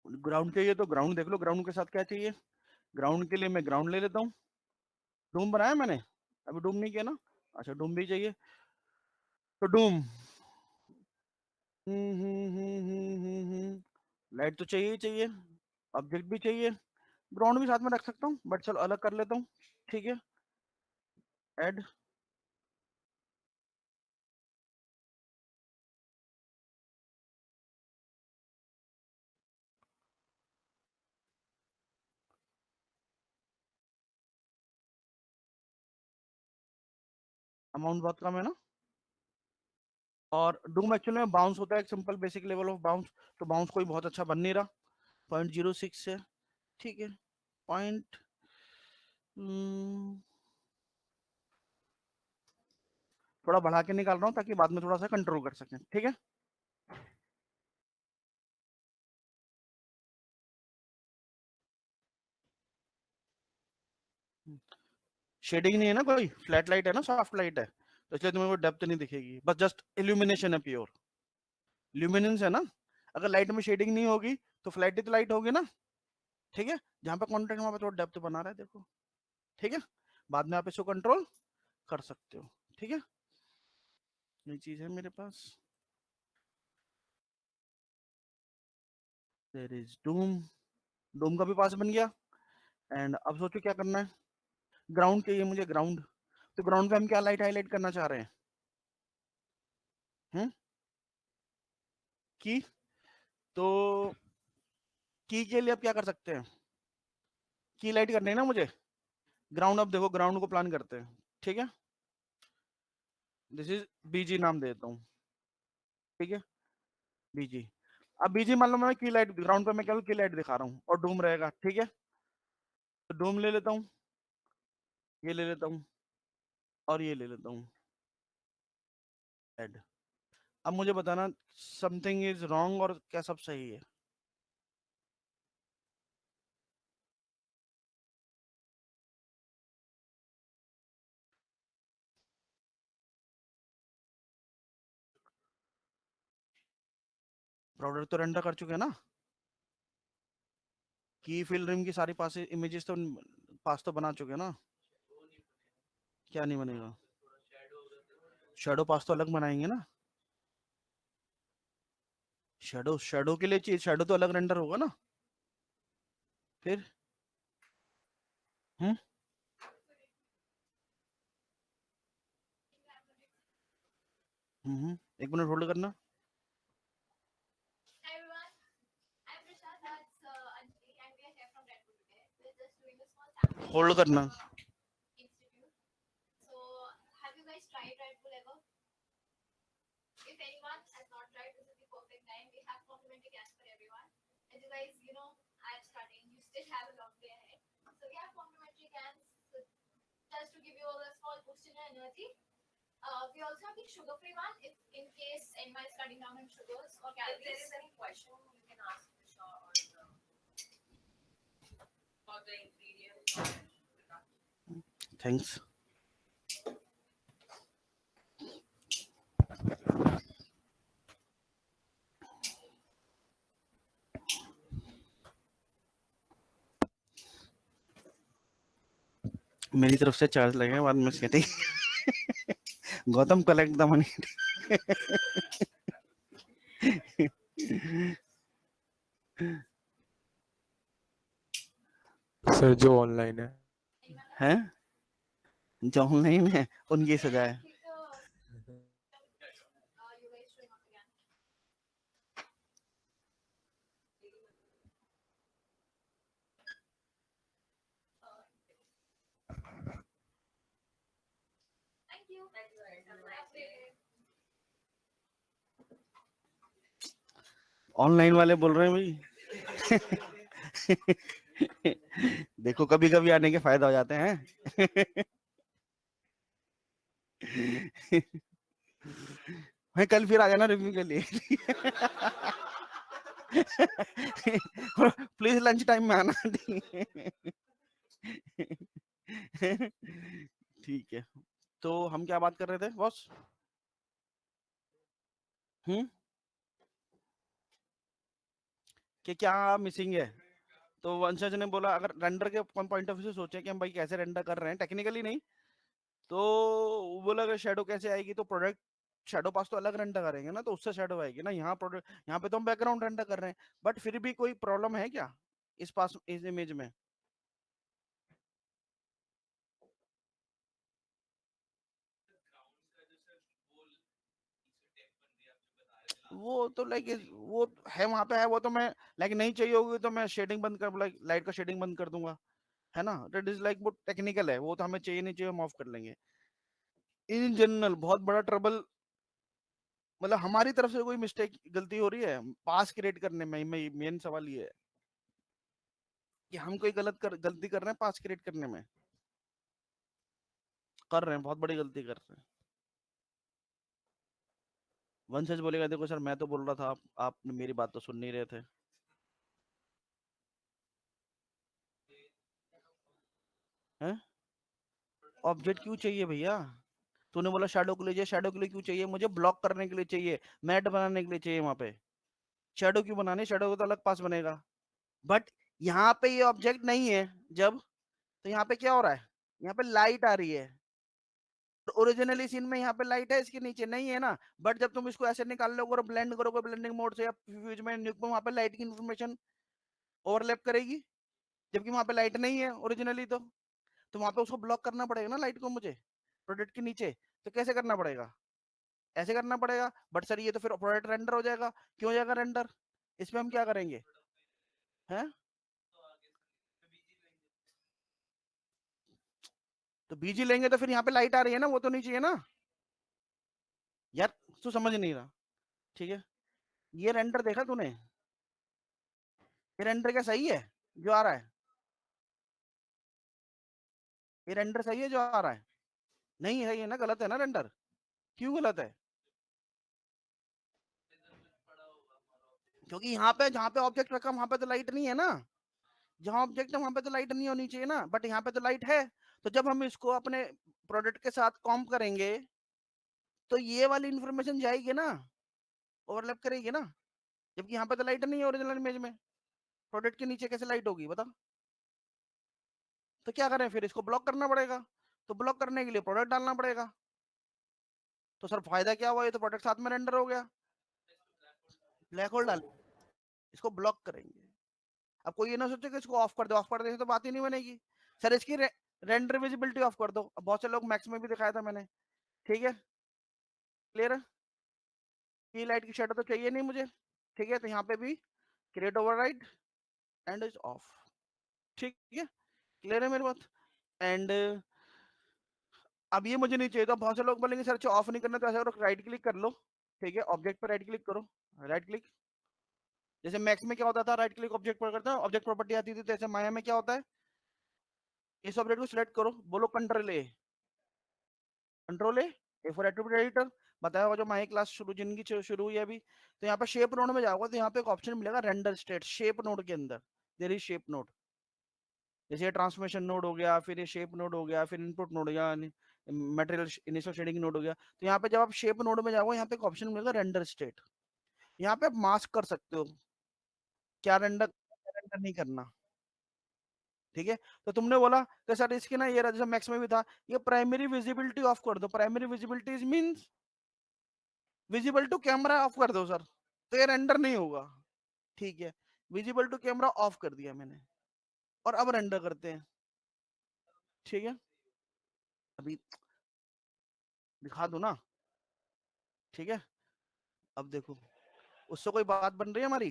ग्राउंड चाहिए तो ग्राउंड देख लो, ग्राउंड के साथ क्या चाहिए। ग्राउंड के लिए मैं ग्राउंड ले लेता हूँ, डूम बनाया मैंने, अभी डूम नहीं किया ना। अच्छा डूम भी चाहिए, तो डूम, लाइट तो चाहिए ही चाहिए, ऑब्जेक्ट भी चाहिए, ग्राउंड भी साथ में रख सकता हूँ बट चलो अलग कर लेता हूँ। ठीक है, ऐड, अमाउंट बहुत कम है ना। और डूम एक्चुअली में बाउंस होता है, एक simple basic level of bounce, तो बाउंस कोई बहुत अच्छा बन नहीं रहा, 0.06 है। ठीक है, पॉइंट थोड़ा बढ़ा के निकाल रहा हूँ ताकि बाद में थोड़ा सा कंट्रोल कर सकें, ठीक है। शेडिंग नहीं है ना, कोई फ्लैट लाइट है ना, सॉफ्ट लाइट है, तो इसलिए तुम्हें वो डेप्थ नहीं दिखेगी, बस जस्ट इल्यूमिनेशन है, प्योर ल्यूमिनेंस है ना। अगर लाइट में शेडिंग नहीं होगी तो फ्लैट ही तो लाइट होगी ना, ठीक है। जहां पे कॉन्ट्रास्ट वहां पे थोड़ा डेप्थ बना रहा है, देखो, ठीक है। बाद में आप इसको कंट्रोल कर सकते हो, ठीक है। ये चीज है मेरे पास। देयर इज डूम, डूम का भी पास बन गया। एंड अब सोचो क्या करना है। ग्राउंड चाहिए मुझे, ग्राउंड। तो ग्राउंड पे हम क्या लाइट हाईलाइट करना चाह रहे हैं? की। तो की के लिए अब क्या कर सकते हैं? की लाइट करनी है ना मुझे। ग्राउंड, अब देखो ग्राउंड को प्लान करते हैं, ठीक है। दिस इज बीजी नाम देता हूँ, ठीक है, बीजी। अब बीजी मान लो मैं की लाइट ग्राउंड पे मैं केवल की लाइट दिखा रहा हूँ और डूम रहेगा, ठीक है। तो डूम ले लेता हूँ, ये ले लेता हूँ और ये ले लेता हूँ, हेड। अब मुझे बताना समथिंग इज रॉन्ग और क्या सब सही है। ब्राउजर तो रेंडर कर चुके हैं ना, की फिल रिम की सारी पास इमेजेस तो पास तो बना चुके हैं ना। क्या नहीं बनेगा? शेडो पास तो अलग बनाएंगे ना। शेडो, शेडो के लिए चाहिए, शेडो तो अलग रेंडर होगा ना फिर। हम्म एक मिनट होल्ड करना, होल्ड करना। थैंक्स। मेरी तरफ से चार्ज लगेगा बाद में setting. Gautam collect the money. Sir जो ऑनलाइन है हैं जो ऑनलाइन है उनकी सजा है। ऑनलाइन वाले बोल रहे हैं भाई। देखो कभी कभी आने के फायदा हो जाते हैं। भाई कल फिर आ जाना रिव्यू के लिए। प्लीज लंच टाइम में आना। ठीक है, तो हम क्या बात कर रहे थे बॉस? हम्म कि क्या मिसिंग है। तो वंशज ने बोला अगर रेंडर के पॉइंट ऑफ व्यू से सोचे कि हम भाई कैसे रेंडर कर रहे हैं टेक्निकली नहीं, तो वो बोला अगर शेडो कैसे आएगी, तो प्रोडक्ट शेडो पास तो अलग रेंडर करेंगे ना, तो उससे शेडो आएगी ना। यहाँ प्रोडक्ट यहाँ पे तो हम बैकग्राउंड रेंडर कर रहे हैं, बट फिर भी कोई प्रॉब्लम है क्या इस पास इस इमेज में? वो तो लाइक वो है वहां पे है, वो तो मैं लाइक नहीं चाहिए होगी तो मैं शेडिंग बंद कर, लाइक लाइट का शेडिंग बंद कर दूंगा, है ना। दैट इज लाइक वो टेक्निकल है, वो तो हमें चाहिए नहीं चाहिए हम ऑफ कर लेंगे। इन जनरल बहुत बड़ा ट्रबल, मतलब हमारी तरफ से कोई मिस्टेक गलती हो रही है पास क्रिएट करने में, मेन सवाल ये है कि हम कोई गलती कर रहे हैं पास क्रिएट करने में। कर रहे हैं, बहुत बड़ी गलती कर रहे हैं। वंशज बोलेगा देखो सर मैं तो बोल रहा था, आपने मेरी बात तो सुन नहीं रहे थे। हैं? ऑब्जेक्ट क्यों चाहिए भैया? तूने बोला शैडो के लिए चाहिए, शैडो के लिए क्यों चाहिए? मुझे ब्लॉक करने के लिए चाहिए, मैट बनाने के लिए चाहिए वहां पे। शैडो क्यों बनाने? शैडो को तो अलग पास बनेगा। बट यहाँ पे ये ऑब्जेक्ट नहीं है जब, तो यहाँ पे क्या हो रहा है? यहाँ पे लाइट आ रही है। तो ओरिजिनली सीन में यहाँ पे लाइट है, इसके नीचे नहीं है ना। बट जब तुम इसको ऐसे निकाल लोगे और ब्लेंड करोगे ब्लेंडिंग मोड से या फ्यूज में न्यूक में, वहां पे लाइट की इन्फॉर्मेशन ओवरलैप करेगी, जबकि वहां पे लाइट नहीं है ओरिजिनली। तो वहां पे उसको ब्लॉक करना पड़ेगा ना लाइट को मुझे, प्रोडक्ट के नीचे। तो कैसे करना पड़ेगा? ऐसे करना पड़ेगा। बट सर ये तो फिर प्रोडक्ट रेंडर हो जाएगा। क्यों हो जाएगा रेंडर? इसमें हम क्या करेंगे? हैं? तो बीजी लेंगे तो फिर यहाँ पे लाइट आ रही है ना, वो तो नहीं चाहिए ना यार। तू समझ नहीं रहा, ठीक है? ये रेंडर देखा तूने? ये रेंडर क्या सही है जो आ रहा है? ये रेंडर सही है जो आ रहा है? नहीं है ये ना, गलत है ना रेंडर? क्यों गलत है? क्योंकि यहाँ पे जहाँ पे ऑब्जेक्ट रखा वहां पे तो लाइट नहीं है ना। जहाँ ऑब्जेक्ट है वहां पे तो लाइट नहीं होनी चाहिए ना, बट यहाँ पे तो लाइट है। तो जब हम इसको अपने प्रोडक्ट के साथ कॉम्प करेंगे तो ये वाली इंफॉर्मेशन जाएगी ना, ओवरलैप करेगी ना। जबकि यहाँ पे तो लाइट नहीं है ओरिजिनल इमेज में, प्रोडक्ट के नीचे कैसे लाइट होगी बता? तो क्या करें फिर? इसको ब्लॉक करना पड़ेगा। तो ब्लॉक करने के लिए प्रोडक्ट डालना पड़ेगा। तो सर फायदा क्या हुआ? ये तो प्रोडक्ट साथ में रेंडर हो गया। ब्लैक होल डाल, इसको ब्लॉक करेंगे। अब कोई ये ना सोचे कि इसको ऑफ कर दो, ऑफ कर देने से तो बात ही नहीं बनेगी। सर इसकी रेंडर विजिबिलिटी ऑफ कर दो। अब बहुत से लोग मैक्स में भी दिखाया था मैंने, ठीक है? क्लियर है? की लाइट की शेडो तो चाहिए नहीं मुझे, ठीक है? तो यहाँ पे भी create override and is of, ठीक है? क्लियर है मेरी बात? एंड अब ये मुझे नहीं चाहिए। तो बहुत से लोग बोलेंगे सर अच्छा ऑफ नहीं करना, तो ऐसा करो राइट क्लिक कर लो, ठीक है? ऑब्जेक्ट पर राइट क्लिक करो, राइट क्लिक। जैसे मैक्स में क्या होता था, राइट क्लिक ऑब्जेक्ट पर करता है, ऑब्जेक्ट प्रॉपर्टी आती थी। तो ऐसे माया में क्या होता है, इस ऑब्जेक्ट को सिलेक्ट करो, बोलो control A, control A for attribute editor. बताया होगा जो माई क्लास शुरू जिनकी शुरू हुई है अभी। तो यहाँ पे शेप नोड में जाओगे तो यहाँ पे एक ऑप्शन मिलेगा रेंडर स्टेट। शेप नोड के अंदर देयर इज शेप नोड। जैसे ये ट्रांसफॉर्मेशन नोड हो गया, फिर ये शेप नोड हो गया, फिर इनपुट नोड हो गया, मटेरियल इनिशियल शेडिंग नोड हो गया। तो यहाँ पे जब आप शेप नोड में जाओगे यहाँ पे एक ऑप्शन मिलेगा रेंडर स्टेट। यहाँ पे आप मास्क कर सकते हो क्या रेंडर नहीं करना, ठीक है? तो तुमने बोला कि सर इसकी ना ये जैसे मैक्स में भी था, ये प्राइमरी विजिबिलिटी ऑफ कर दो। Primary visibility is means visible to camera off कर दो सर, तो ये रेंडर नहीं होगा, ठीक है? विजिबल टू कैमरा ऑफ कर दिया मैंने, और अब रेंडर करते हैं, ठीक है? अभी दिखा दो ना, ठीक है? अब देखो, उससे कोई बात बन रही है हमारी?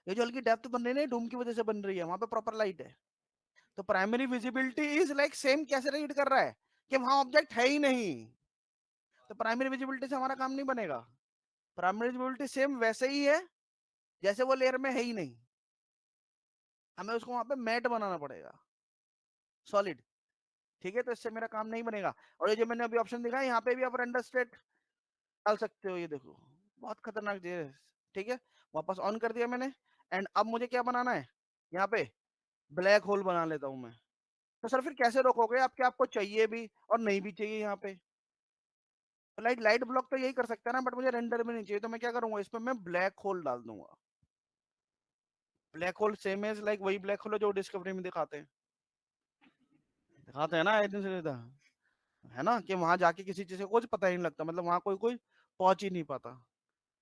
ये जो हल्की डेप्थ बन रही है ना, डूम की वजह से बन रही है, वहां पे प्रॉपर लाइट है। तो primary visibility is like same कैसे रीड कर रहा है कि वहां ऑब्जेक्ट है ही नहीं। तो प्राइमरी विजिबिलिटी से हमारा काम नहीं बनेगा। प्राइमरी विजिबिलिटी सेम वैसे ही है जैसे वो लेयर में है ही नहीं। हमें उसको वहां पे मैट बनाना पड़ेगा, सॉलिड, ठीक है? तो इससे मेरा काम नहीं बनेगा। और ये जो मैंने अभी ऑप्शन दिखा है यहाँ पे भी आप रेंडर स्टेट डाल सकते हो। ये देखो बहुत खतरनाक चीज है, ठीक है? वापस ऑन कर दिया मैंने। एंड अब मुझे क्या बनाना है? यहाँ पे ब्लैक होल बना लेता हूँ मैं। तो सर फिर कैसे रोकोगे आप? क्या आपको चाहिए भी और नहीं भी चाहिए यहाँ पे? तो लाइट लाइट ब्लॉक तो यही कर सकता है ना, बट मुझे रेंडर में नहीं चाहिए। तो मैं क्या करूंगा, इसमें मैं ब्लैक होल डाल दूंगा। Black hole same as like वही ब्लैक होल जो डिस्कवरी में दिखाते हैं, दिखाते हैं ना इतने से ज्यादा, है ना? कि वहां जाके किसी चीज का कुछ पता ही नहीं लगता, मतलब वहां कोई कोई पहुंच ही नहीं पाता।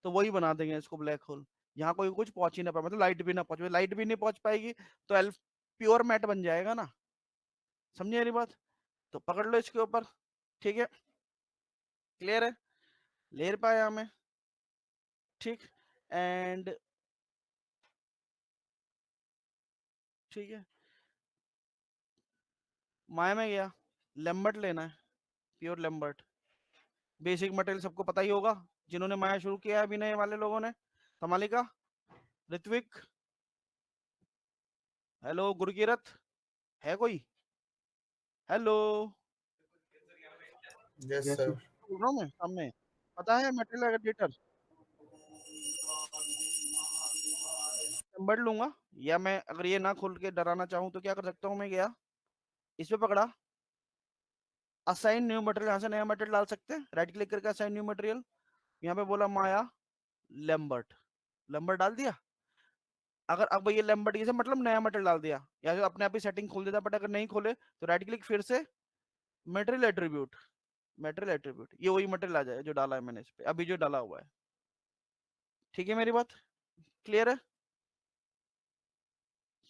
तो वही बना देंगे इसको ब्लैक होल। यहाँ कोई कुछ पहुंच ही ना पाए, मतलब लाइट भी ना पहुंच, लाइट भी नहीं पहुंच पाएगी, तो एल्फ प्योर मैट बन जाएगा ना। समझिए मेरी बात? तो पकड़ लो इसके ऊपर, ठीक है? क्लियर है? लेर पाया हमें, ठीक? एंड ठीक है, माया में गया, लेम्बर्ट लेना है, प्योर लेम्बर्ट। बेसिक मटेरियल सबको पता ही होगा, जिन्होंने माया शुरू किया है अभिनय वाले लोगों ने। तमालिका, ऋत्विक, हेलो, गुरुकीरत, है कोई? Hello, yes yes sir. बोल रहा हूँ मैं सामने, पता है मटेरियल एडिटर बढ़ लूंगा, या मैं अगर ये ना खोल के डराना चाहूँ तो क्या कर सकता हूँ मैं, गया इस पे पकड़ा, असाइन न्यू मटेरियल, यहाँ से नया मटेरियल डाल सकते हैं, राइट क्लिक करके असाइन न्यू मटेरियल, यहाँ पे बोला माया लैम्बर्ट, लैम्बर्ट डाल दिया। अगर अब ये लैम्बर्ट ये से मतलब नया मटेरियल डाल दिया, या तो अपने आप ही सेटिंग खोल देता, बट अगर नहीं खोले तो राइट क्लिक फिर से मटेरियल एट्रीब्यूट, मटेरियल एट्रीब्यूट, ये वही मटेरियल आ जाए जो डाला है मैंने इस पे, अभी जो डाला हुआ है। ठीक है मेरी बात क्लियर है?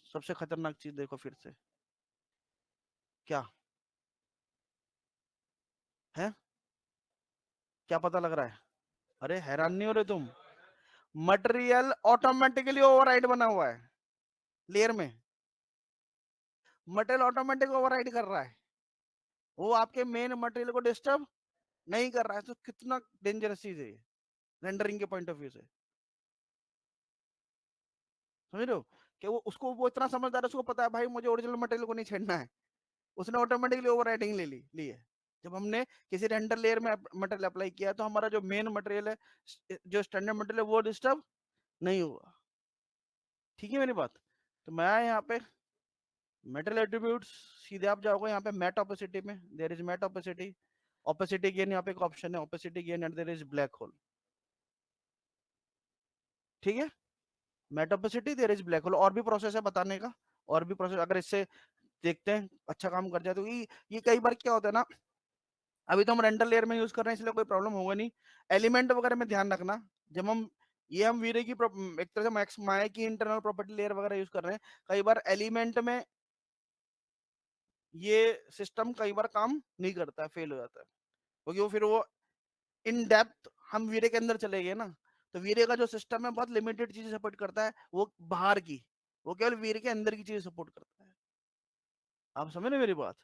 सबसे खतरनाक चीज देखो फिर से, क्या है, क्या पता लग रहा है? अरे हैरान नहीं हो रहे तुम? मटेरियल ऑटोमेटिकली ओवरराइड बना हुआ है लेयर में, मटेरियल ऑटोमेटिक ओवरराइड कर रहा है, वो आपके मेन मटेरियल को डिस्टर्ब नहीं कर रहा है। तो कितना डेंजरस चीज है ये रेंडरिंग के पॉइंट ऑफ व्यू से, समझ रहे हो? कि वो इतना समझदार है, उसको पता है भाई मुझे ओरिजिनल मटेरियल को नहीं छेड़ना है, उसने ऑटोमेटिकली ओवरराइडिंग ले ली है। जब हमने किसी रेंडर लेयर में मटेरियल अप्लाई किया तो हमारा जो मेन मटेरियल है, जो स्टैंडर्ड मटेरियल है, वो डिस्टर्ब नहीं हुआ। ठीक है मेरी बात? तो मैं यहाँ पे मेटल एट्रीब्यूट्स, सीधे आप जाओगे यहाँ पे मैट ऑपेसिटी में, there is matte opacity, opacity gain, यहाँ पे एक ऑप्शन है opacity gain and there is black hole. ठीक है, matte opacity, there is black hole. और भी प्रोसेस है बताने का, और भी प्रोसेस, अगर इससे देखते हैं अच्छा काम कर जाए तो ये कई बार क्या होता है ना, अभी तो हम रेंडर लेयर में यूज कर रहे हैं इसलिए कोई प्रॉब्लम होगा नहीं। एलिमेंट वगैरह में ध्यान रखना, जब हम हम वीरे की एक तरह से मैक्स माया की इंटरनल प्रॉपर्टी लेयर वगैरह यूज कर रहे हैं, कई बार एलिमेंट में ये सिस्टम कई बार काम नहीं करता है, फेल हो जाता है, क्योंकि वो फिर वो इन डेप्थ हम वीरे के अंदर चले गए ना, तो वीरे का जो सिस्टम है बहुत लिमिटेड चीजें सपोर्ट करता है, वो बाहर की, वो केवल वीरे के अंदर की चीजें सपोर्ट करता है। आप समझ रहे मेरी बात?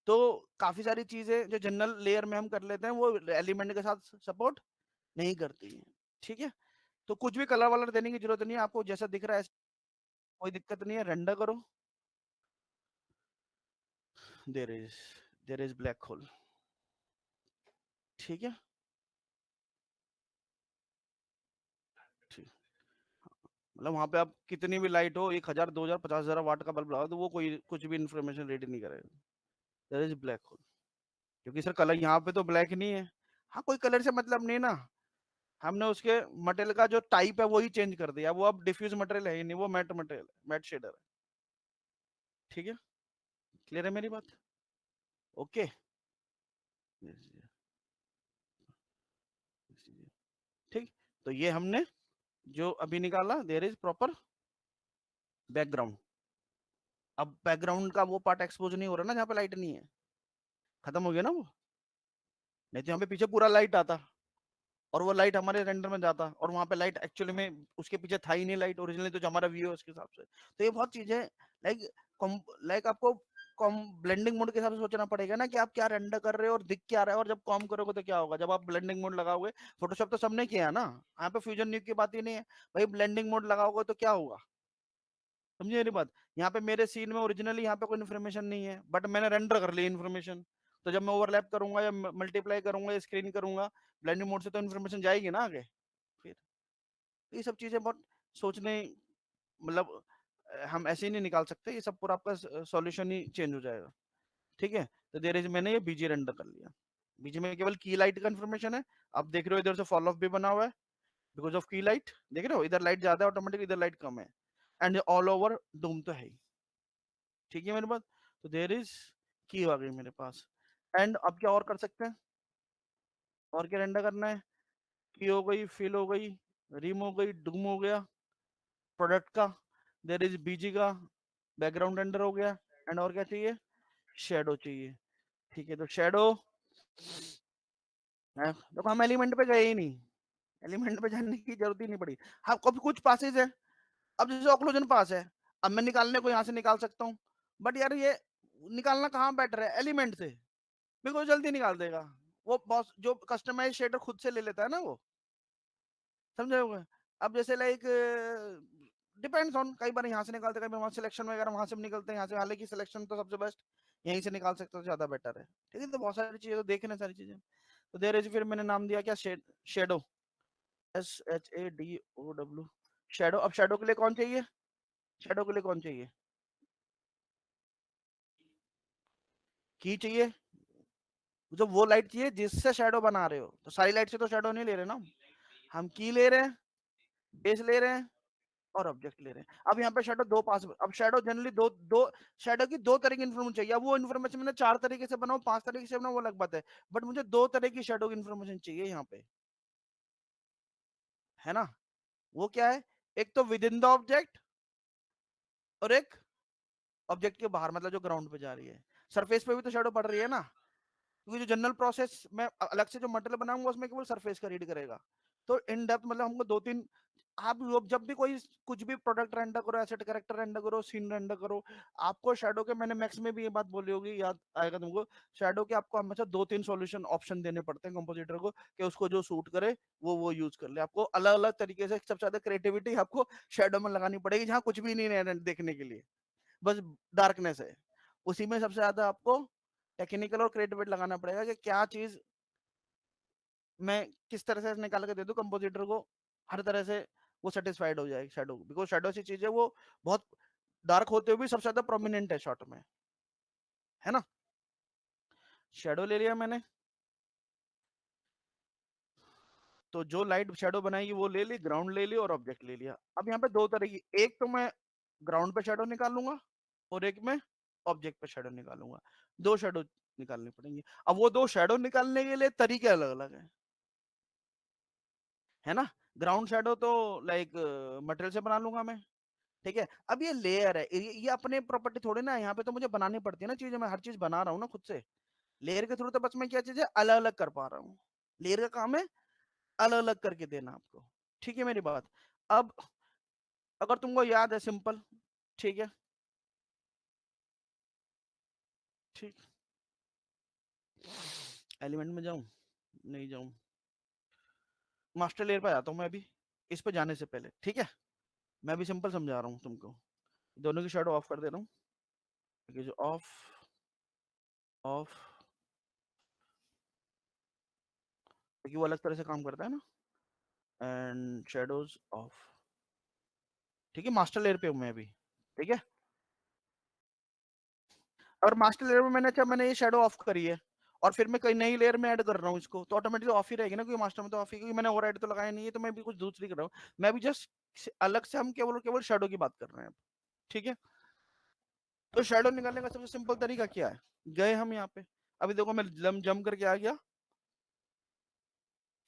तो काफी सारी चीजें जो जनरल लेयर में हम कर लेते हैं वो एलिमेंट के साथ सपोर्ट नहीं करती है। ठीक है, तो कुछ भी कलर वलर देने की जरूरत नहीं है, आपको जैसा दिख रहा है कोई दिक्कत नहीं है, रेंडर करो, देयर इज ब्लैक होल। ठीक है, ठीक, मतलब वहां पे आप कितनी भी लाइट हो, 1000 2000 50,000 वाट का बल्ब लगाओ तो वो कोई कुछ भी इंफॉर्मेशन रेडी नहीं करेगा, देयर इज ब्लैक होल। क्योंकि सर कलर यहाँ पे तो ब्लैक नहीं है, हाँ कोई कलर से मतलब नहीं ना, हमने उसके मटेरियल का जो टाइप है वही चेंज कर दिया, वो अब डिफ्यूज मटेरियल है ही नहीं, वो मैट मटेरियल है, मैट शेडर है। ठीक है, क्लियर है मेरी बात? ओके, ठीक, तो ये हमने जो अभी निकाला, देयर इज प्रॉपर बैकग्राउंड। अब बैकग्राउंड का वो पार्ट एक्सपोज नहीं हो रहा ना जहाँ पे लाइट नहीं है, खत्म हो गया ना वो, नहीं तो यहाँ पे पीछे पूरा लाइट आता और वो लाइट हमारे रेंडर में जाता और वहां पे लाइट एक्चुअली में उसके पीछे था ही नहीं लाइट ओरिजिनली, तो जो हमारा व्यू है उसके हिसाब से। तो ये बहुत चीजें लाइक लाइक आपको कॉम ब्लेंडिंग मोड के हिसाब से सोचना पड़ेगा ना कि आप क्या रेंडर कर रहे हो और दिख क्या रहा है, और जब कॉम करोगे तो क्या होगा, जब आप ब्लेंडिंग मोड लगाओगे, फोटोशॉप तो सबने किया है ना, यहाँ पे फ्यूजन न्यू की बात ही नहीं है भाई, ब्लेंडिंग मोड लगाओगे तो क्या होगा, समझे मेरी बात? यहाँ पे मेरे सीन में ओरिजिनली यहाँ पे कोई इन्फॉर्मेशन नहीं है, बट मैंने रेंडर कर ली इन्फॉर्मेशन, तो जब मैं ओवरलैप करूंगा या मल्टीप्लाई करूंगा या स्क्रीन करूंगा ब्लेंडिंग मोड से, तो इन्फॉर्मेशन जाएगी ना आगे। फिर ये सब चीजें बहुत सोचने, मतलब हम ऐसे ही नहीं निकाल सकते, ये सब पूरा आपका सॉल्यूशन ही चेंज हो जाएगा। ठीक है, तो देर इज मैंने ये बीजी रेंडर कर लिया, बीजी में केवल की लाइट का इन्फॉर्मेशन है, आप देख रहे हो इधर से फॉल ऑफ भी बना हुआ है बिकॉज ऑफ की लाइट, देख रहे हो इधर लाइट ज्यादा है ऑटोमेटिक, इधर लाइट कम है, एंड ऑल ओवर डूम तो है ही। ठीक है मेरे पास, तो देर इज की आ गई मेरे पास, एंड अब क्या और कर सकते हैं, और क्या रेंडर करना है, की हो गई, फिल हो गई, रिम हो गई, डूम हो गया, प्रोडक्ट का, देर इज बीजी का बैकग्राउंड रेंडर हो गया, एंड और क्या चाहिए, शेडो चाहिए। ठीक है, तो शेडो देखो हम एलिमेंट पे गए ही नहीं, एलिमेंट पे जाने की जरूरत ही नहीं पड़ी। हाँ कभी कुछ पासेज है, अब जैसे ऑक्लूजन पास है, अब मैं निकालने को यहाँ से निकाल सकता हूँ, बट यार ये निकालना कहाँ बेटर है, एलिमेंट से, मेरे को जल्दी निकाल देगा वो बॉस, जो कस्टमाइज शेडर खुद से ले लेता है ना वो, समझे होगे? अब जैसे लाइक डिपेंड्स ऑन, कई बार यहाँ से निकालते, कई बार वहां सिलेक्शन वगैरह वहां से निकलते हैं, यहाँ से, हालांकि सिलेक्शन तो सबसे बेस्ट, यहीं से निकाल सकते हो तो ज्यादा बेटर है। ठीक है, तो बहुत सारी चीजें तो देखने सारी चीजें। तो देयर इज, फिर मैंने नाम दिया क्या, शेडो, SHADOW, शेडो। अब शेडो के लिए कौन चाहिए, शेडो के लिए कौन चाहिए, की चाहिए, जो वो लाइट चाहिए जिससे शेडो बना रहे हो। तो सारी लाइट से तो शेडो नहीं ले रहे ना हम की ले रहे हैं, बेस ले रहे हैं और ऑब्जेक्ट ले रहे हैं। अब यहाँ पे शेडो दो पास, अब शेडो जनरली दो दो शेडो की दो तरह की इन्फॉर्मेशन चाहिए। अब वो इन्फॉर्मेशन मैंने 4 तरीके से बनाऊं, 5 तरीके से बनाऊं, वो अलग बात है, बट मुझे 2 तरह की शेडो की इन्फॉर्मेशन चाहिए यहाँ पे, है ना। वो क्या है, एक तो विद इन द ऑब्जेक्ट और एक ऑब्जेक्ट के बाहर, मतलब जो ग्राउंड पे जा रही है। सरफेस पे भी तो शेडो पड़ रही है ना, क्योंकि जो जनरल प्रोसेस में अलग से जो मटेरियल बनाऊंगा उसमें केवल सरफेस का रीड करेगा। तो इन डेप्थ मतलब हमको 2-3, आप लोग जब भी कोई कुछ भी प्रोडक्ट रेंडर करो, एसेट कैरेक्टर रेंडर करो, सीन रेंडर करो, आपको शैडो के, मैंने मैक्स में भी ये बात बोली होगी, याद आएगा तुमको, शैडो के आपको हमेशा 2-3 सॉल्यूशन ऑप्शन देने पड़ते हैं कंपोजिटर को, कि उसको जो सूट करे वो यूज कर ले। आपको अलग अलग तरीके से, सबसे ज्यादा क्रिएटिविटी आपको शैडो में लगानी पड़ेगी, जहाँ कुछ भी नहीं है देखने के लिए, बस डार्कनेस है। उसी में सबसे ज्यादा आपको टेक्निकल और क्रिएटिविटी लगाना पड़ेगा, कि क्या चीज मैं किस तरह से निकाल के दे दूं कंपोजिटर को, हर तरह से वो सेटिस्फाइड हो जाए शैडो, बिकॉज शैडो ऐसी चीज है वो बहुत डार्क होते हुए भी सबसे ज्यादा प्रोमिनेंट है शॉट में, है ना। शैडो ले लिया मैंने, तो जो लाइट शैडो बनाएगी वो ले ली, ग्राउंड ले ली और ऑब्जेक्ट ले लिया। अब यहाँ पे दो तरह की, एक तो मैं ग्राउंड पे शैडो निकालूंगा और एक मैं ऑब्जेक्ट पे शैडो निकालूंगा, दो शैडो निकालनी पड़ेंगी। अब वो दो शैडो निकालने के लिए तरीके अलग अलग है ना। ग्राउंड शैडो तो लाइक मटेरियल से बना लूंगा मैं, ठीक है। अब ये लेयर है, ये अपने प्रॉपर्टी थोड़ी ना है, यहाँ पे तो मुझे बनानी पड़ती है ना चीजें, मैं हर चीज बना रहा हूँ ना खुद से। लेयर के थ्रू तो बस मैं क्या चीजें अलग अलग कर पा रहा हूँ, लेयर का काम है अलग अलग करके देना आपको, ठीक है मेरी बात। अब अगर तुमको याद है सिंपल, ठीक है, ठीक, एलिमेंट में जाऊं, नहीं जाऊं, मास्टर लेयर पे जाता हूँ मैं अभी, इस पे जाने से पहले, ठीक है। मैं अभी सिंपल समझा रहा हूँ तुमको, दोनों की शैडो ऑफ कर दे रहा हूँ, ऑफ ऑफ, क्योंकि वो अलग तरह से काम करता है ना, एंड शेडोज ऑफ, ठीक है। मास्टर लेयर पे हूं मैं अभी, ठीक है। और मास्टर लेयर में मैंने ये शेडो ऑफ करी है, और फिर मैं कई नई लेयर में ऐड कर रहा हूँ इसको, तो ऑटोमेटिकली ऑफ ही रहेगी ना, क्योंकि मास्टर में तो ऑफ ही, क्योंकि मैंने ओवरराइड तो लगाया नहीं है, तो मैं भी कुछ दूसरी कर रहा हूँ। मैं भी जस्ट अलग से, हम केवल केवल शेडो की बात कर रहे हैं, ठीक है। तो शेडो निकालने का सबसे सिंपल तरीका क्या है, गए हम यहाँ पे, अभी देखो मैं जंप करके आ गया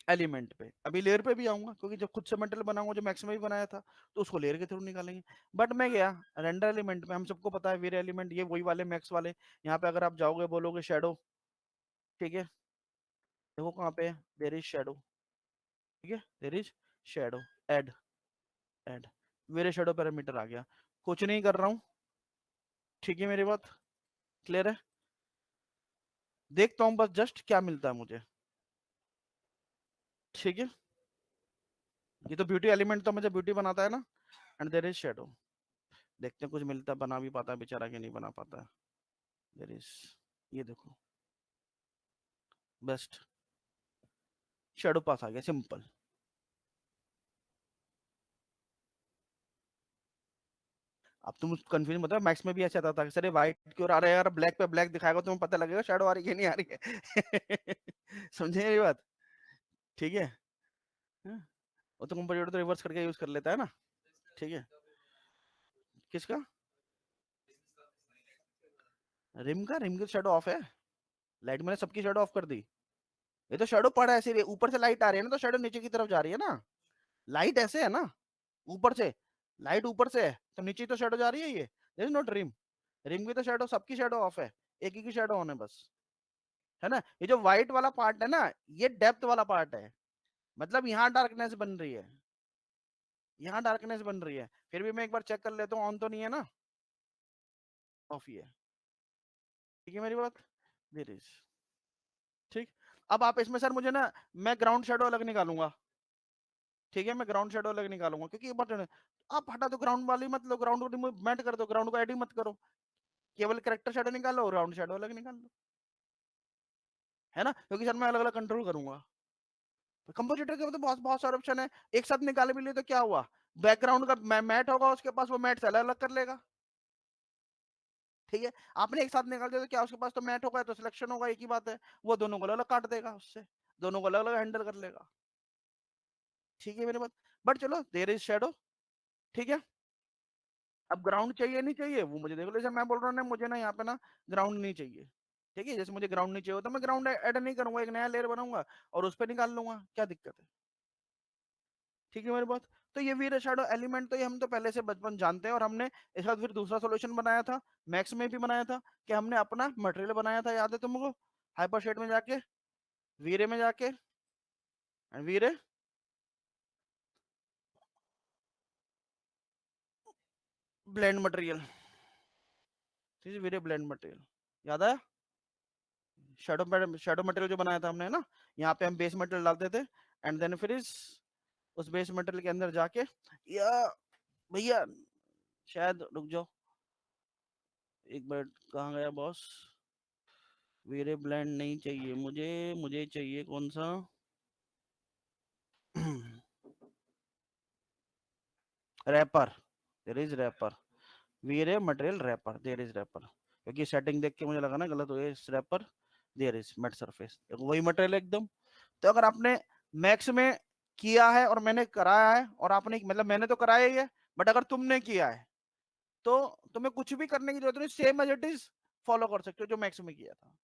एलिमेंट पे, अभी लेयर पे भी आऊंगा, क्योंकि जब खुद से मेटल बनाऊंगा, जो मैक्स में भी बनाया था, तो उसको लेयर के थ्रू निकालेंगे। बट मैं गया रेंडर एलिमेंट में, हम सबको पता है वेर एलिमेंट, ये वही वाले मैक्स वाले, यहाँ पे अगर आप जाओगे बोलोगे शेडो, ठीक है, देखो कहाँ पे है, देयर इज शेडो, ठीक है, there is shadow, add add, मेरे शेडो पैरामीटर आ गया, कुछ नहीं कर रहा हूँ, ठीक है मेरी बात क्लियर है। देखता हूँ बस जस्ट क्या मिलता है मुझे, ठीक है। ये तो ब्यूटी एलिमेंट तो मुझे ब्यूटी बनाता है ना, एंड देयर इज शेडो, देखते हैं कुछ मिलता है, बना भी पाता है बेचारा कि नहीं बना पाता है। देयर इज, ये देखो, बेस्ट शेडो पास आ गया, सिंपल। अब तुम कंफ्यूजन बताओ, मैक्स में भी ऐसा आता था कि सर व्हाइट की ओर आ रहा है यार, ब्लैक पे ब्लैक दिखाएगा, तुम्हें पता लगेगा शेडो आ रही है कि नहीं आ रही है। समझे मेरी बात, ठीक है। हाँ, वो तो कंप्यूटर तो रिवर्स करके यूज कर लेता है ना, ठीक है। किसका, रिम का शेडो ऑफ है, लाइट मैंने सबकी शेडो ऑफ कर दी। ये तो शेडो पड़ा है ऐसे, ऊपर से लाइट आ रही है ना, तो शेडो नीचे की तरफ जा रही है ना, लाइट ऐसे है ना, ऊपर से लाइट ऊपर से है, तो नीचे तो शेडो जा रही है, ये there is not rim, rim की तो शेडो, सबकी शेडो ऑफ है, एक ही की शेडो ऑन है बस, है ना। ये जो व्हाइट वाला पार्ट है ना, ये डेप्थ वाला पार्ट है, मतलब यहाँ डार्कनेस बन रही है, यहाँ डार्कनेस बन रही है, फिर भी मैं एक बार चेक कर लेता हूँ, ऑन तो नहीं है ना, ऑफ ही है, ठीक है मेरी बात, देयर इज, ठीक। अब आप इसमें सर मुझे ना, मैं ग्राउंड शेडो अलग निकालूंगा, ठीक है, मैं ग्राउंड शेडो अलग निकालूंगा, क्योंकि बट आप हटा दो ग्राउंड वाली, मत लो, ग्राउंड को रिमूव मत कर दो, ग्राउंड को एड ही मत करो, केवल कैरेक्टर शैडो निकालो और राउंड शैडो अलग निकाल लो, है ना, क्योंकि सर मैं अलग अलग कंट्रोल करूंगा। कंपोजिटर के मतलब बहुत बहुत सारे ऑप्शन है, एक साथ निकाले भी लिए तो क्या हुआ, बैकग्राउंड का मैट होगा उसके पास, वो मैट से अलग अलग कर लेगा, ठीक है। आपने एक साथ निकाल दिया तो क्या उसके पास तो मैट होगा तो सिलेक्शन होगा, एक ही बात है, वो दोनों को अलग अलग काट देगा, उससे दोनों को अलग अलग हैंडल कर लेगा, ठीक है मेरे बात। बट चलो देयर इज शैडो, ठीक है। अब ग्राउंड चाहिए नहीं चाहिए वो मुझे देख लो, जैसे मैं बोल रहा हूँ ना मुझे ना यहाँ पे ना ग्राउंड नहीं चाहिए, ठीक है, जैसे मुझे ग्राउंड नहीं चाहिए तो मैं ग्राउंड ऐड नहीं करूंगा, एक नया लेयर बनाऊंगा और उस पर निकाल लूंगा, क्या दिक्कत है, ठीक है मेरी बात। तो ये वीर शैडो एलिमेंट तो ये हम तो पहले से बचपन जानते हैं, और हमने इसका फिर दूसरा सॉल्यूशन बनाया था, मैक्स में भी बनाया था, कि हमने अपना मटेरियल बनाया था, याद है तुमको, हाइपर शेड में जाके, वीरे में जाके, वीरे ब्लेंड मटेरियल, ठीक है, वीरे ब्लेंड मटेरियल, याद आया, शैडो मटेरियल जो बनाया था हमने ना, यहाँ पे हम बेस मटेरियल डालते थे, एंड देन फिर उस बेस मटेरियल के अंदर जाके, या भैया शायद रुक जाओ एक मिनट, कहाँ गया बॉस, वीरे ब्लेंड नहीं चाहिए मुझे, मुझे चाहिए कौन सा wrapper, there is wrapper, VRay material wrapper, there is wrapper, क्योंकि सेटिंग देख के मुझे लगा ना गलत हो गया, इस wrapper there is matte surface, वही मटेरियल एकदम। तो अगर आपने मैक्स में किया है और मैंने कराया है, और आपने मतलब मैंने तो कराया ही है, बट अगर तुमने किया है तो तुम्हें कुछ भी करने की जरूरत नहीं, same as it is follow कर सकते हो जो मैक्स में किया था,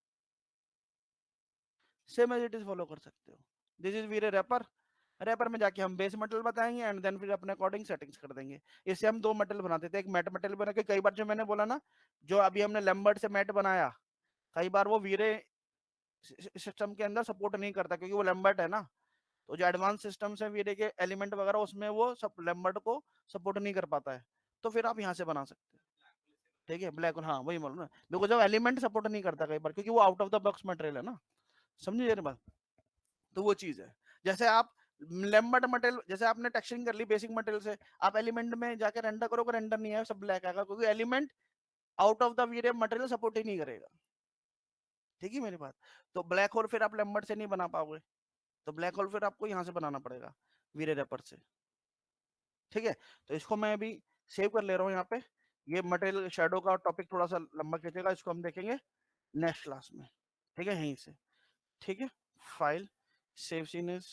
same as it is follow कर सकते हो। This is V-Ray wrapper, wrapper में जाके हम बेस मटेरियल बताएंगे एंड देन फिर अपने अकॉर्डिंग सेटिंग्स कर देंगे। इससे हम दो मटेरियल बनाते थे, एक मैट मटेरियल बना के, कई बार जो मैंने बोला ना, जो अभी हमने लैम्बर्ट से मैट बनाया, कई बार वो वीरे सिस्टम के अंदर सपोर्ट नहीं करता, क्योंकि वो लैम्बर्ट है ना, तो जो एडवांस सिस्टम्स है वीरे के एलिमेंट वगैरह, उसमें वो सब लैम्बर्ट को सपोर्ट नहीं कर पाता है, तो फिर आप यहाँ से बना सकते हो, ठीक है, ब्लैक होल, हाँ वही बोलो ना, देखो जब एलिमेंट सपोर्ट नहीं करता कई बार, क्योंकि वो out of the box material है ना, समझिए ये बात, तो वो चीज है। जैसे आप लैम्बर्ट मटेरियल, जैसे आपने टेक्सचरिंग कर ली बेसिक मटेरियल से, आप एलिमेंट में जाके रेंडर करोगे, रेंडर नहीं है, सब ब्लैक आएगा, क्योंकि element out of the VRay material support ही नहीं करेगा, ठीक है मेरी बात। तो ब्लैक होल फिर आप लैम्बर्ट से नहीं बना पाओगे, तो ब्लैक होल फिर आपको यहाँ से बनाना पड़ेगा, वीरे रेपर से, ठीक है। तो इसको मैं अभी सेव कर ले रहा हूँ यहाँ पे, ये मटेरियल शैडो का टॉपिक थोड़ा सा लंबा खींचेगा, इसको हम देखेंगे नेक्स्ट क्लास में, ठीक है, यहीं से, ठीक है। फाइल सेव सीनेस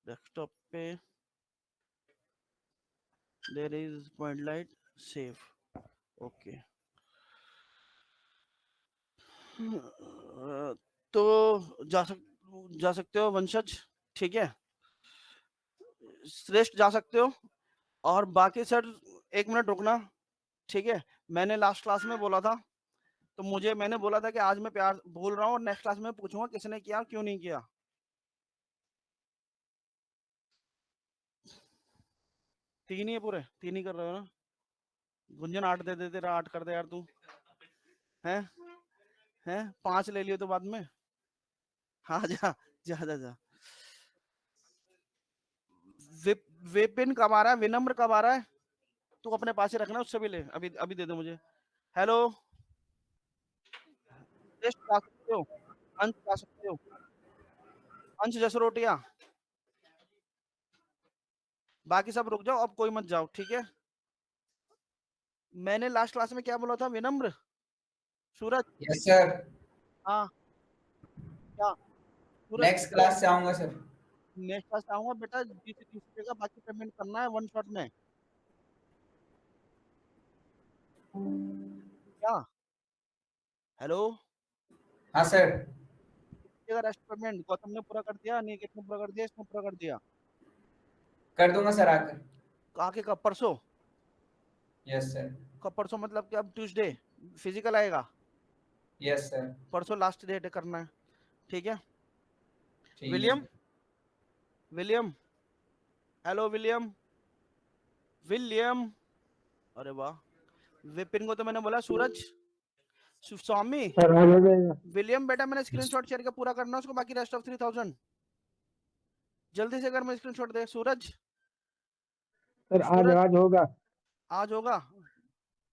डेस्कटॉप पे, there is point light save, okay. तो जा सकते हो वंशज, ठीक है, श्रेष्ठ जा सकते हो, और बाकी सर एक मिनट रुकना, ठीक है। मैंने लास्ट क्लास में बोला था, तो मुझे मैंने बोला था कि आज मैं प्यार बोल रहा हूँ और नेक्स्ट क्लास में पूछूंगा किसने किया क्यों नहीं किया, तीन ही है पूरे, तीन ही कर रहे हो ना, गुंजन 8 दे दे, तेरा 8 कर दे यार तू, है 5 ले लियो तो बाद में, हाँ जा जा जा जा। विपिन कब आ रहा है, विनम्र कब आ रहा है, तू अपने पास ही रखना, उससे भी ले, अभी अभी दे दो मुझे। हेलो, टेस्ट ला सकते हो, अंश ला सकते हो, अंश जसरोटिया, बाकी सब रुक जाओ, अब कोई मत जाओ, ठीक है। मैंने लास्ट क्लास में क्या बोला था, विनम्र, सूरज, यस सर, हाँ क्या, सूरज, नेक्स्ट क्लास से आऊंगा सर। नेक्स्ट क्लास आऊंगा बेटा, जीसी तीसरे का बाकी पेमेंट करना है वन शॉट में, क्या, हेलो, हाँ सर, रेस्ट पेमेंट गौतम ने पूरा कर दिया, अनिकेत ने पूरा कर दिया, इसने पूरा कर दिया, कर दूंगा सर आकर। आके कब, परसों, यस सर। कब परसों मतलब कि अब ट्यूसडे फिजिकल आएगा, यस सर। परसों लास्ट डेट करना है, ठीक है। ठीक है William, sir. William, hello William, William, अरे वाह, विपिन को तो मैंने बोला, सूरज, स्वामी, सर आज हो जाएगा विलियम बेटा मैंने स्क्रीनशॉट शेयर किया, पूरा करना उसको, बाकी रेस्ट ऑफ 3000 जल्दी से कर, मैं स्क्रीनशॉट दे, सूरज, सर, आज सूरज आज होगा। आज होगा,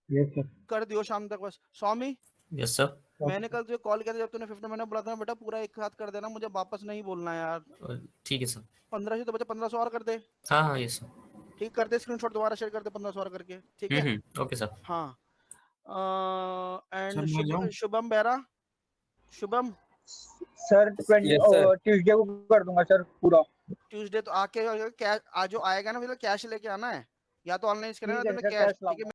यस सर। कर दियो शाम तक बस। स्वामी यस सर। मैंने कल तुझे कॉल किया था जब तूने 50 मैंने बोला था बेटा पूरा एक साथ कर देना, मुझे वापस नहीं बोलना यार। ठीक है सर। 1500 तो बचा, 1500 और कर दे। हाँ हाँ यस सर। ठीक कर दे, स्क्रीनशॉट दोबारा शेयर कर दे 1500 और करके, ठीक है। Okay sir. हाँ सर, एंड मैं जाऊं? शुभम बेरा, Shubham sir Yes, sir. Tuesday को कर दूंगा सर पूरा। ट्यूसडे तो आके कैश आज जो आएगा ना, मतलब कैश लेके आना है, या तो ऑनलाइन स्कैनर ठीक है तूने सर, कैश, कैश ठीक है। लाऊंगा।